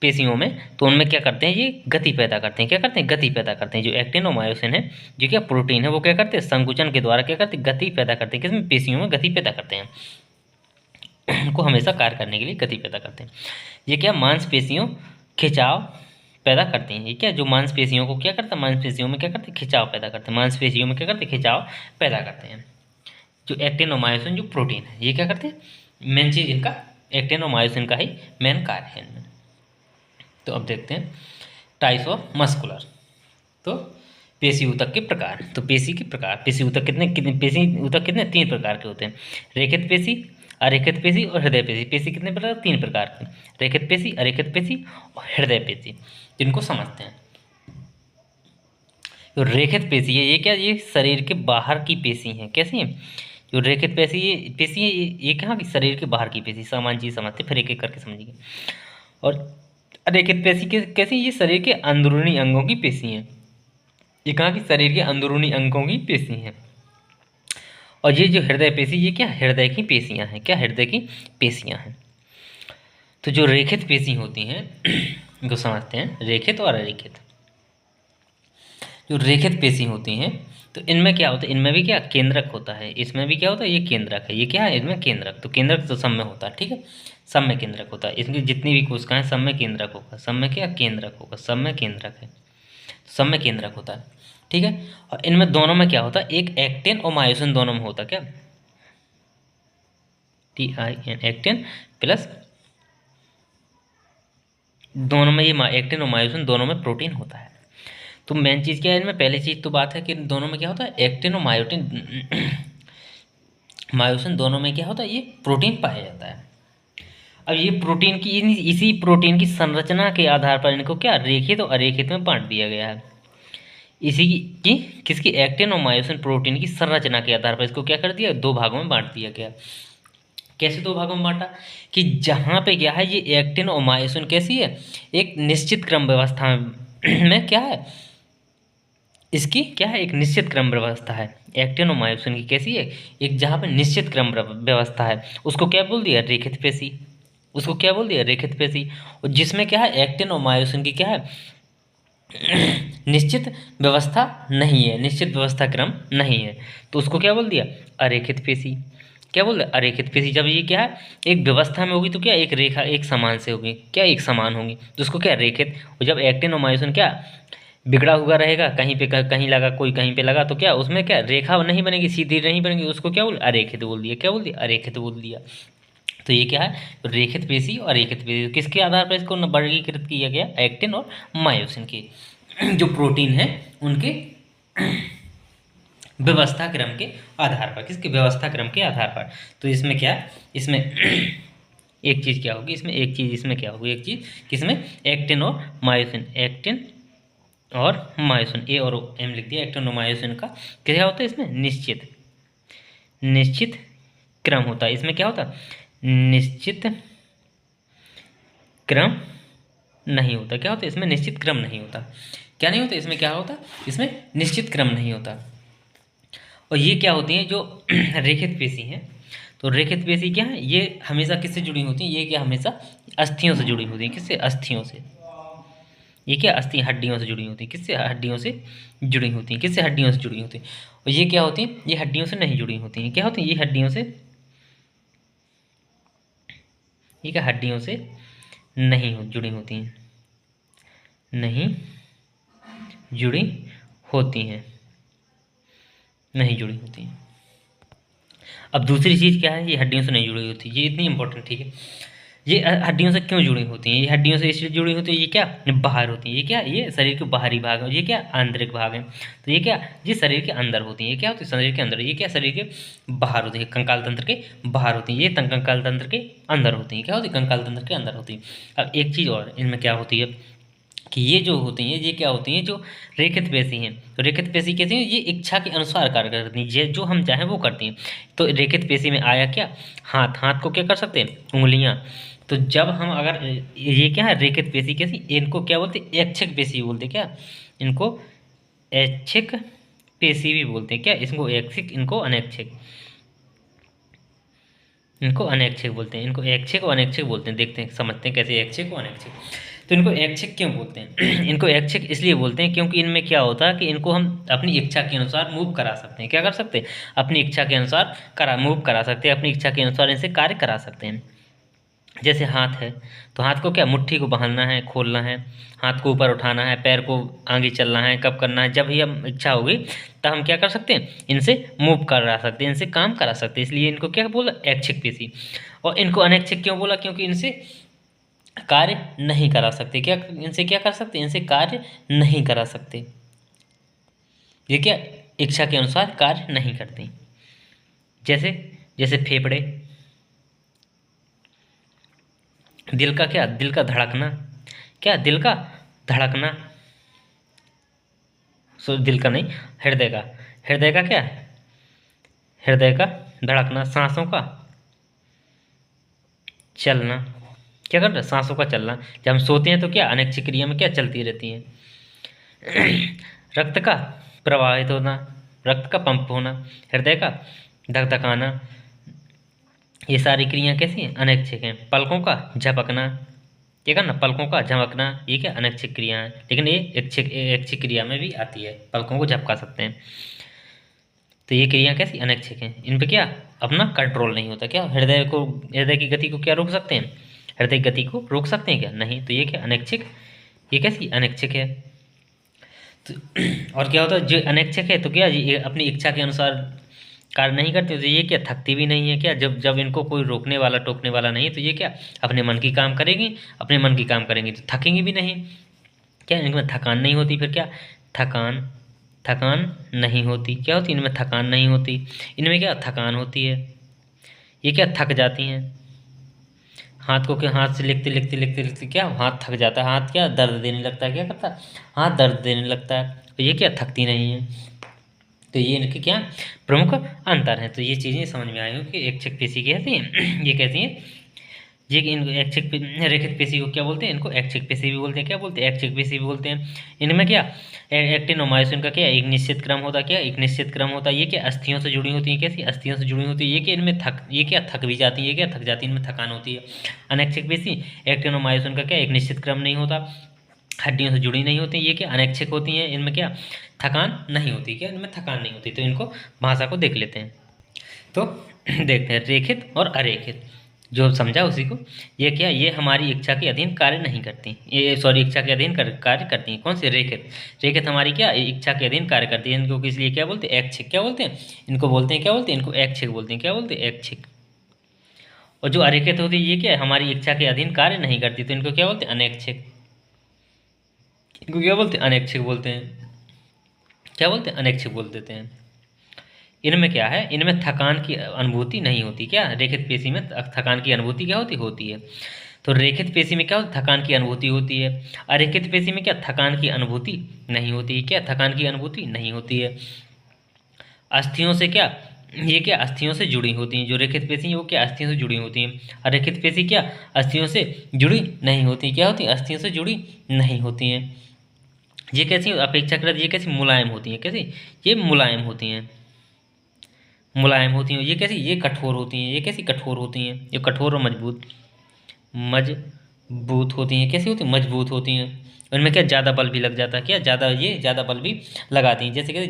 पेशियों में, तो उनमें क्या करते हैं, ये गति पैदा करते हैं, क्या करते हैं, गति पैदा करते हैं। जो एक्टिन और मायोसिन है, जो क्या प्रोटीन है, वो क्या करते हैं, संकुचन के द्वारा क्या करते हैं, गति पैदा करते हैं, किसमें, पेशियों में गति पैदा करते हैं, उनको हमेशा कार्य करने के लिए गति पैदा करते हैं। ये क्या मांसपेशियों खिंचाव पैदा करते हैं, ये क्या जो मांसपेशियों को क्या करता है, मांसपेशियों में क्या करते हैं, खिंचाव पैदा करते हैं, मांसपेशियों में क्या करते हैं, खिंचाव पैदा करते हैं। जो एक्टिन और मायोसिन जो प्रोटीन है, ये क्या करते हैं, मेन चीज इनका एक्टिन और मायोसिन का ही मेन कार्य है इनमें। तो अब देखते हैं टाइप्स ऑफ मस्कुलर, तो पेशी ऊतक के प्रकार। तो पेशी के प्रकार, पेशी ऊतक कितने कितने पेशी ऊतक कितने, 3 प्रकार के होते हैं, रेखित पेशी, अरेखित पेशी और हृदय पेशी। पेशी कितने प्रकार, 3 प्रकार की, रेखित पेशी, अरेखित पेशी और हृदय पेशी, जिनको समझते हैं। जो रेखित पेशी है, ये क्या, ये शरीर के बाहर की पेशी हैं, कैसी हैं, जो रेखित पेशी है, ये कहाँ की, शरीर के बाहर की पेशी, सामान्य चीज समझते, फिर एक एक करके समझिए। और अरेखित पेशी कैसी, ये शरीर के अंदरूनी अंगों की पेशी हैं, ये कहाँ की, शरीर के अंदरूनी अंगों की पेशी हैं। और ये जो हृदय पेशी, ये क्या हृदय की पेशियाँ हैं, क्या हृदय की पेशियाँ हैं। तो जो रेखित पेशी होती हैं इनको समझते हैं, रेखित और अरेखित। जो रेखित पेशी होती हैं, तो इनमें क्या होता है, इनमें भी क्या केंद्रक होता है, इसमें भी क्या होता है, ये केंद्रक है, ये क्या है, इनमें केंद्रक। तो केंद्रक तो सब में होता है, ठीक है, सब में केंद्रक होता है, इसमें जितनी भी कोशिकाएं सब में केंद्रक होगा, सब में क्या केंद्रक होगा, सब में केंद्रक है, सब में केंद्रक होता है, ठीक है। और इनमें दोनों में क्या होता है, एक एक्टिन और मायोसिन दोनों में होता है, क्या TIN, एक्टिन प्लस, दोनों में ये एक्टिन और मायोसिन दोनों में प्रोटीन होता है। तो मेन चीज़ क्या है इनमें, पहली चीज़ तो बात है कि दोनों में क्या होता है, एक्टिन और मायोसिन दोनों में क्या होता है, ये प्रोटीन पाया जाता है। अब ये प्रोटीन की इसी प्रोटीन की संरचना के आधार पर इनको क्या रेखित और अरेखित में बांट दिया गया है। इसी की किसकी, एक्टिन और मायोसिन प्रोटीन की संरचना के आधार पर इसको क्या कर दिया, 2 भागों में बांट दिया गया। कैसे 2 भागों में बांटा, कि जहाँ पे क्या है, ये एक्टिन और मायोसिन कैसी है, एक निश्चित क्रम व्यवस्था में क्या है, इसकी क्या है, एक निश्चित क्रम व्यवस्था है। एक्टिन और मायोसिन की कैसी है, एक जहाँ पे निश्चित क्रम व्यवस्था है, उसको क्या बोल दिया, रेखित पेशी। उसको क्या बोल दिया, रेखित पेशी। और जिसमें क्या है, एक्टिन और मायोसिन की क्या है, निश्चित व्यवस्था नहीं है, निश्चित व्यवस्था क्रम नहीं है, तो उसको क्या बोल दिया, अरेखित पेशी। क्या बोल दिया, अरेखित पेशी। जब ये क्या है, एक व्यवस्था में होगी तो क्या, एक रेखा एक समान से होगी, क्या एक समान होंगी, तो उसको क्या, रेखित। और जब एक्टिन और मायोसिन क्या बिगड़ा हुआ रहेगा, कहीं पे कहीं लगा, कोई कहीं पे लगा, तो क्या उसमें क्या रेखा नहीं बनेगी, सीधी नहीं बनेगी, उसको क्या बोल, अरेखित बोल दिया। क्या बोल दिया, अरेखित बोल दिया। तो ये क्या है, रेखित पेशी और अरेखित पेशी, किसके आधार पर इसको वर्गीकृत किया गया, एक्टिन और मायोसिन के जो प्रोटीन है उनके व्यवस्था क्रम के आधार पर, किसके व्यवस्था क्रम के आधार पर। तो इसमें क्या, इसमें एक चीज़ क्या होगी, इसमें एक चीज़, इसमें क्या होगी, एक चीज़ किसमें, एक्टिन और मायोसिन, एक्टिन और मायोसिन, ए और एम लिख दिया, एक्टिन और मायोसिन का क्या होता है, इसमें निश्चित निश्चित क्रम होता है। इसमें क्या होता है, निश्चित क्रम नहीं होता। क्या होता है, इसमें निश्चित क्रम नहीं होता। क्या नहीं होता, इसमें क्या होता, इसमें निश्चित क्रम नहीं होता। और ये क्या होती हैं, जो रेखित पेशी हैं, तो रेखित पेशी क्या है, ये हमेशा किससे जुड़ी होती हैं, ये क्या हमेशा अस्थियों से जुड़ी होती हैं, किससे, अस्थियों से। ये क्या, अस्थि हड्डियों से जुड़ी होती हैं, किससे, हड्डियों से जुड़ी होती हैं, किससे, हड्डियों से जुड़ी होती हैं। और ये क्या होती हैं, ये हड्डियों से नहीं जुड़ी होती हैं। क्या होती हैं, ये हड्डियों से, ये क्या हड्डियों से नहीं जुड़ी होती हैं, नहीं जुड़ी होती हैं, नहीं जुड़ी होती हैं। अब दूसरी चीज़ क्या है, ये हड्डियों से नहीं जुड़ी होती, ये इतनी इंपॉर्टेंट, ठीक है। ये हड्डियों से क्यों जुड़ी होती हैं, ये हड्डियों से इसलिए जुड़ी होती है, ये क्या, ये बाहर होती हैं, ये क्या, ये शरीर के बाहरी भाग है, ये क्या, आंतरिक भाग है। तो ये क्या, ये शरीर के अंदर होती हैं, ये क्या होती है, शरीर के अंदर, ये क्या, शरीर के बाहर होती है, कंकाल तंत्र के बाहर होती हैं, ये कंकाल तंत्र के अंदर होती हैं। क्या होती है, कंकाल तंत्र के अंदर होती हैं। अब एक चीज़ और इनमें क्या होती है कि ये जो होती हैं, ये क्या होती हैं, जो रेखित पेशी हैं, तो रेखित पेशी कैसी हैं, ये इच्छा के अनुसार कार्य करती हैं, ये जो हम चाहें वो करती हैं। तो रेखित पेशी में आया क्या, हाथ, हाथ को क्या कर सकते हैं, उंगलियां। तो जब हम अगर ये क्या है, रेखित पेशी कैसी, इनको क्या बोलते हैं, ऐच्छिक पेशी बोलते हैं। क्या, इनको ऐच्छिक पेशी भी बोलते हैं। क्या, इसको ऐच्छिक, इनको अनैच्छिक, इनको अनैच्छिक बोलते हैं, इनको ऐच्छिक और अनैच्छिक बोलते हैं। देखते हैं, समझते हैं कैसे ऐच्छिक और अनैच्छिक। तो इनको ऐच्छिक क्यों बोलते हैं इनको ऐच्छिक इसलिए बोलते हैं क्योंकि इनमें क्या होता है कि इनको हम अपनी इच्छा के अनुसार मूव करा सकते हैं। क्या कर सकते हैं, अपनी इच्छा के अनुसार मूव करा सकते हैं, अपनी इच्छा के अनुसार इनसे कार्य करा सकते हैं। जैसे हाथ है, तो हाथ को क्या, मुट्ठी को बांधना है, खोलना है, हाथ को ऊपर उठाना है, पैर को आगे चलना है, कब करना है, जब ही हम इच्छा होगी तब हम क्या कर सकते हैं, इनसे मूव करा सकते हैं, इनसे काम करा सकते हैं। इसलिए इनको क्या बोला, ऐच्छिक पेशी। और इनको अनैच्छिक क्यों बोला, क्योंकि इनसे कार्य नहीं करा सकते। क्या, इनसे क्या कर सकते, इनसे कार्य नहीं करा सकते, ये क्या, इच्छा के अनुसार कार्य नहीं करते। जैसे जैसे फेफड़े, दिल का क्या, दिल का धड़कना, क्या, दिल का धड़कना, दिल का नहीं, हृदय का, हृदय का क्या है, हृदय का धड़कना, सांसों का चलना। क्या कर रहा है, सांसों का चलना। जब हम सोते हैं तो क्या, अनैच्छिक क्रिया में क्या चलती रहती हैं। रक्त का प्रवाहित होना, रक्त का पंप होना, हृदय का धकधकाना, ये सारी क्रियाएं कैसी हैं, अनैच्छिक हैं। पलकों का झपकना, ये करना, पलकों का झपकना, ये क्या, अनैच्छिक क्रिया है, लेकिन ये ऐच्छिक क्रिया में भी आती है, पलकों को झपका सकते हैं। तो ये क्रिया कैसी, अनैच्छिक हैं, इन पे क्या, अपना कंट्रोल नहीं होता। क्या, हृदय को, हृदय की गति को क्या रोक सकते हैं, हृदय की गति को रोक सकते हैं क्या, नहीं। तो ये क्या, अनैच्छिक, ये कैसी, अनैच्छिक है। तो और क्या होता है, जो अनैच्छिक है तो क्या, ये अपनी इच्छा के अनुसार कार्य नहीं करते, तो ये क्या, थकती भी नहीं है। क्या, जब जब इनको कोई रोकने वाला टोकने वाला नहीं है, तो ये क्या, अपने मन की काम करेंगी, अपने मन की काम करेंगी तो थकेंगी भी नहीं। क्या, इनमें थकान नहीं होती, फिर क्या, थकान थकान नहीं होती। क्या होती, इनमें थकान नहीं होती, इनमें क्या, थकान होती है। ये क्या, थक जाती हैं। हाथ को क्या, हाथ से लिखते लिखते लिखते लिखते क्या, हाथ थक जाता है, हाथ क्या, दर्द देने लगता है। क्या करता है, हाथ दर्द देने लगता है। तो ये क्या, थकती नहीं है। तो ये इनके क्या प्रमुख अंतर हैं। तो ये चीज़ें समझ में आई हो कि ऐच्छिक पेशी कहती हैं ये कहती हैं ये कि इनको रेखित पेशी को क्या बोलते हैं, इनको ऐच्छिक पेशी भी बोलते हैं। क्या बोलते हैं, ऐच्छिक पेशी भी बोलते हैं। इनमें क्या एक्टिन और मायोसिन का क्या एक निश्चित क्रम होता है, क्या एक निश्चित क्रम होता है। ये क्या अस्थियों से जुड़ी होती है, कैसी अस्थियों से जुड़ी होती है। ये कि इनमें ये क्या थक भी जाती है, ये क्या थक जाती है, इनमें थकान होती है। अनैच्छिक पेशी एक्टिन और मायोसिन का क्या एक निश्चित क्रम नहीं होता, हड्डियों से जुड़ी नहीं होती। ये क्या अनैच्छिक होती हैं, इनमें क्या थकान नहीं होती, क्या इनमें थकान नहीं होती। तो इनको भाषा को देख लेते हैं। तो देखते हैं रेखित और अरेखित, जो समझा उसी को। ये क्या, ये हमारी इच्छा के अधीन कार्य नहीं करती, ये सॉरी इच्छा के अधीन कार्य करती हैं। कौन से, रेखित। रेखित हमारी क्या इच्छा के अधीन कार्य करती है। इनको इसलिए क्या बोलते हैं, ऐच्छिक। क्या बोलते हैं इनको, बोलते हैं क्या बोलते हैं इनको, ऐच्छिक बोलते हैं। क्या बोलते हैं, ऐच्छिक। और जो अरेखित होती है ये क्या है, हमारी इच्छा के अधीन कार्य नहीं करती, तो इनको क्या बोलते हैं, अनैच्छिक। इनको क्या बोलते हैं, अनैच्छिक बोलते हैं। क्या बोलते हैं, अनैच्छिक बोल देते हैं। इनमें क्या है, इनमें थकान की अनुभूति नहीं होती। क्या रेखित पेशी में थकान की अनुभूति क्या होती है। तो रेखित पेशी में क्या होती, थकान की अनुभूति होती है। अरेखित पेशी में क्या थकान की अनुभूति नहीं होती है। क्या थकान की अनुभूति नहीं होती है। अस्थियों से क्या, ये क्या अस्थियों से जुड़ी होती हैं। जो रेखित पेशी है वो क्या अस्थियों से जुड़ी होती हैं। अरेखित पेशी क्या अस्थियों से जुड़ी नहीं होती। क्या होती है, अस्थियों से जुड़ी नहीं होती हैं। ये कैसी अपेक्षाकृत, ये कैसी मुलायम होती हैं। कैसी, ये मुलायम होती हैं, मुलायम होती हैं। ये कैसी, ये कठोर होती हैं। ये कैसी कठोर होती हैं, ये कठोर और मजबूत होती हैं। कैसी होती हैं, मजबूत होती हैं। उनमें क्या ज़्यादा बल भी लग जाता है। क्या ज़्यादा बल भी लगाती हैं। जैसे कि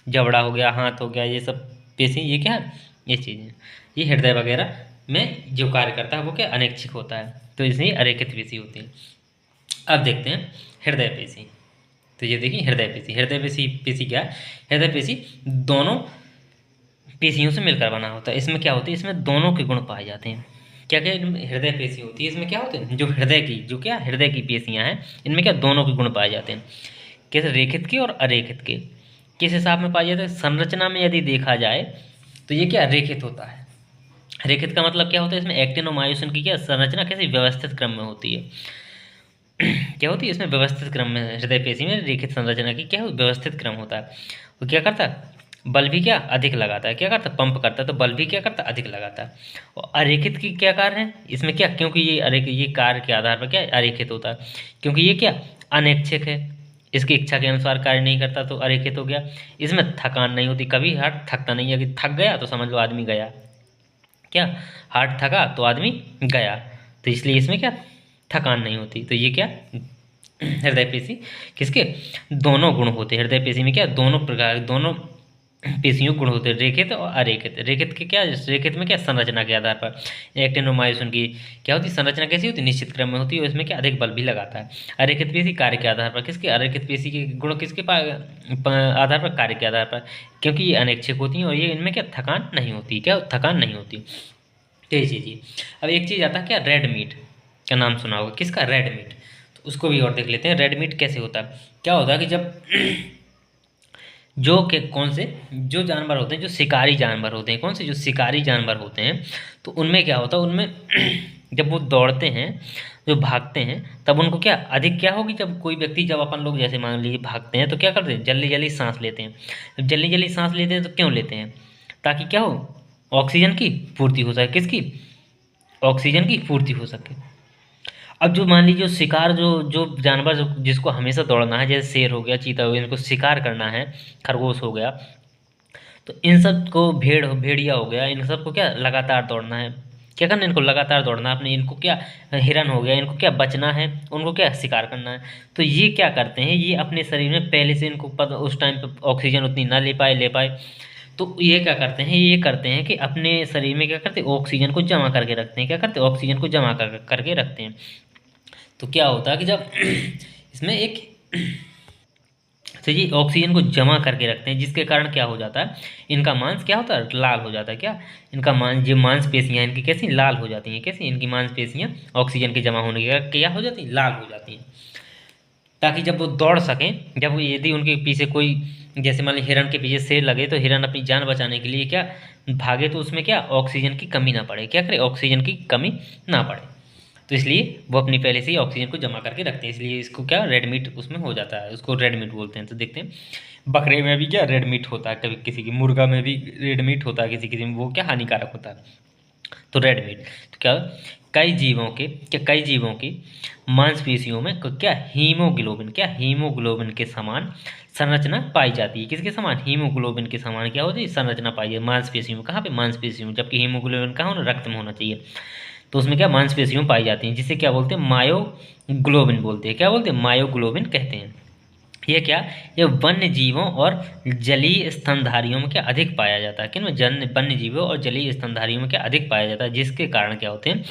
जबड़ा हो गया, हाथ हो गया, ये सब पेशी, ये क्या है, ये चीज़ें। ये हृदय वगैरह में जो कार्य करता है वो क्या अनैच्छिक होता है, तो इसलिए अरेखित पेशी होती है। अब देखते हैं हृदय पेशी। तो ये देखिए हृदय पेशी क्या है, हृदय पेशी दोनों पेशियों से मिलकर बना होता है। इसमें क्या होती है, इसमें दोनों के गुण पाए जाते हैं। क्या क्या हृदय पेशी होती है, इसमें क्या होते हैं, जो हृदय की पेशियां हैं, इनमें क्या दोनों के गुण पाए जाते हैं। कैसे, रेखित के और अरेखित के। किस हिसाब में पाए जाते हैं, संरचना में यदि देखा जाए तो ये क्या रेखित होता है। रेखित का मतलब क्या होता है, इसमें एक्टिन और मायोसिन की क्या संरचना कैसे व्यवस्थित क्रम में होती है। क्या होती है, इसमें व्यवस्थित क्रम में, हृदय पेशी में रेखित संरचना की क्या व्यवस्थित क्रम होता है। वो क्या करता है, बल भी क्या अधिक लगाता है। क्या करता है, पंप करता है, तो बल भी क्या करता है, अधिक लगाता है। और अरेखित की क्या कार्य है इसमें, क्या क्योंकि ये कार्य के आधार पर क्या अरेखित होता है, क्योंकि ये क्या अनैच्छिक है, इसकी इच्छा के अनुसार कार्य नहीं करता, तो अरेखित हो गया। इसमें थकान नहीं होती, कभी हार्ट थकता नहीं है, कि थक गया तो समझ लो आदमी गया। क्या, हार्ट थका तो आदमी गया, तो इसलिए इसमें क्या थकान नहीं होती। तो ये क्या हृदय पेशी किसके दोनों गुण होते हैं। हृदय पेशी में क्या दोनों प्रकार, दोनों पेशियों गुण होते हैं, रेखित और अरेखित। रेखित के क्या, रेखित में क्या संरचना के आधार पर, एक्टिन और मायोसिन की क्या होती है संरचना, कैसी होती है, निश्चित क्रम में होती है, इसमें क्या अधिक बल भी लगाता है। अरेखित पेशी कार्य के आधार पर, किसके, अरेखित पेशी के गुण किसके आधार पर, कार्य के आधार पर, क्योंकि ये अनैच्छिक होती हैं और ये इनमें क्या थकान नहीं होती। क्या थकान नहीं होती, तो ये चीज़। अब एक चीज़ आता है क्या, रेड मीट का नाम सुना होगा, किसका, रेड मीट। तो उसको भी और देख लेते हैं, रेड मीट कैसे होता है। क्या होता है कि जब जो के कौन से जो जानवर होते हैं, जो शिकारी जानवर होते हैं, कौन से जो शिकारी जानवर होते हैं, तो उनमें क्या होता है, उनमें जब वो दौड़ते हैं, जो भागते हैं, तब उनको क्या अधिक क्या होगी, जब कोई व्यक्ति, जब अपन लोग जैसे मान लीजिए भागते हैं तो क्या करते हैं, जल्दी जल्दी सांस लेते हैं। जब जल्दी जल्दी सांस लेते हैं तो क्यों लेते हैं, ताकि क्या हो, ऑक्सीजन की पूर्ति हो सके। किसकी, ऑक्सीजन की पूर्ति हो सके। अब जो मान लीजिए शिकार, जो जो जानवर जिसको हमेशा दौड़ना है, जैसे शेर हो गया, चीता हो गया, इनको शिकार करना है, खरगोश हो गया, तो इन सब को भेड़िया हो गया, इन सब को क्या लगातार दौड़ना है। क्या करना है, इनको लगातार दौड़ना है अपने, इनको क्या, हिरन हो गया, इनको क्या बचना है, उनको क्या शिकार करना है। तो ये क्या करते हैं, ये अपने शरीर में पहले से इनको पता, उस टाइम पे ऑक्सीजन उतनी ना ले पाए, तो ये क्या करते हैं, ये करते हैं कि अपने शरीर में क्या करते हैं, ऑक्सीजन को जमा करके रखते हैं। क्या करते हैं, ऑक्सीजन को जमा करके रखते हैं। तो क्या होता है कि जब इसमें एक, तो ये ऑक्सीजन को जमा करके रखते हैं, जिसके कारण क्या हो जाता है, इनका मांस क्या होता है, लाल हो जाता है। क्या, इनका मांस, जो मांसपेशियाँ इनकी कैसी लाल हो जाती हैं। कैसी, इनकी मांसपेशियाँ ऑक्सीजन के जमा होने के कारण क्या हो जाती हैं, लाल हो जाती हैं, ताकि जब वो दौड़ सकें, जब यदि उनके पीछे कोई, जैसे मान लीजिए हिरन के पीछे शेर लगे, तो हिरन अपनी जान बचाने के लिए क्या भागे, तो उसमें क्या ऑक्सीजन की कमी ना पड़े। क्या करे, ऑक्सीजन की कमी ना पड़े, तो इसलिए वो अपनी पहले से ही ऑक्सीजन को जमा करके रखते हैं। इसलिए इसको क्या रेड मीट उसमें हो जाता है, उसको रेड मीट बोलते हैं। तो देखते हैं बकरे में भी क्या रेड मीट होता है, कभी किसी की, मुर्गा में भी रेड मीट होता है किसी किसी में, वो क्या हानिकारक होता है। तो रेड मीट। तो क्या, कई जीवों की मांसपेशियों में क्या हीमोग्लोबिन के समान संरचना पाई जाती है। किसके समान? हीमोग्लोबिन के समान क्या होती है? संरचना पाई जाती है मांसपेशियों में। कहाँ पे? मांसपेशियों में। जबकि हीमोग्लोबिन कहाँ होना? रक्त में होना चाहिए। तो उसमें क्या, मांसपेशियों में पाई जाती है, जिसे क्या बोलते हैं? मायोग्लोबिन बोलते हैं। क्या बोलते हैं? मायोग्लोबिन कहते हैं। ये क्या, ये वन्य जीवों और जलीय स्तनधारियों में क्या अधिक पाया जाता है। किन में? वन्य जीवों और जलीय स्तनधारियों में क्या अधिक पाया जाता है, जिसके कारण क्या होते हैं,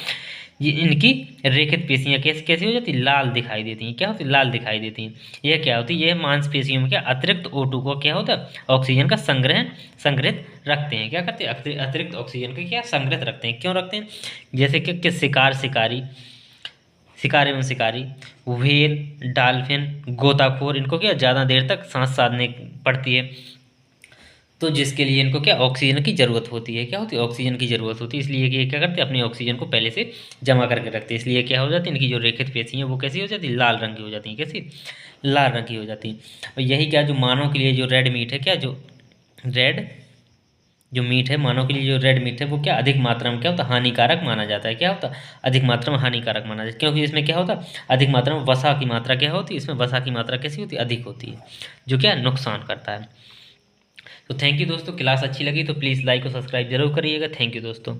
ये इनकी रेखित पेशियां कैसी कैसी हो जाती है? लाल दिखाई देती हैं। क्या होती है? लाल दिखाई देती हैं। यह क्या होती है? यह मांसपेशियों में क्या अतिरिक्त O2 को क्या होता है? ऑक्सीजन का संग्रहित रखते हैं। क्या करते हैं? अतिरिक्त ऑक्सीजन का क्या संग्रहित रखते हैं। क्यों रखते हैं? जैसे कि शिकार एवं शिकारी, व्हेल, डॉल्फिन, गोताखोर, इनको क्या ज़्यादा देर तक सांस साधने पड़ती है, तो जिसके लिए इनको क्या ऑक्सीजन की ज़रूरत होती है। क्या होती है? ऑक्सीजन की ज़रूरत होती है। इसलिए कि ये क्या करते हैं? अपनी ऑक्सीजन को पहले से जमा करके रखते हैं। इसलिए क्या हो जाती है? इनकी जो रेखित पेशी हैं वो कैसी हो जाती है? लाल रंग की हो जाती हैं। कैसी? लाल रंग की हो जाती हैं। और यही क्या, जो मानव के लिए जो रेड मीट है, क्या रेड जो मीट है, मानव के लिए जो रेड मीट है, वो क्या अधिक मात्रा में क्या होता है? हानिकारक माना जाता है। क्या होता है? अधिक मात्रा में हानिकारक माना जाता है, क्योंकि इसमें क्या होता है? अधिक मात्रा में वसा की मात्रा क्या होती है? इसमें वसा की मात्रा कैसी होती है? अधिक होती है, जो क्या नुकसान करता है। तो थैंक यू दोस्तों, क्लास अच्छी लगी तो प्लीज़ लाइक और सब्सक्राइब जरूर करिएगा। थैंक यू दोस्तों।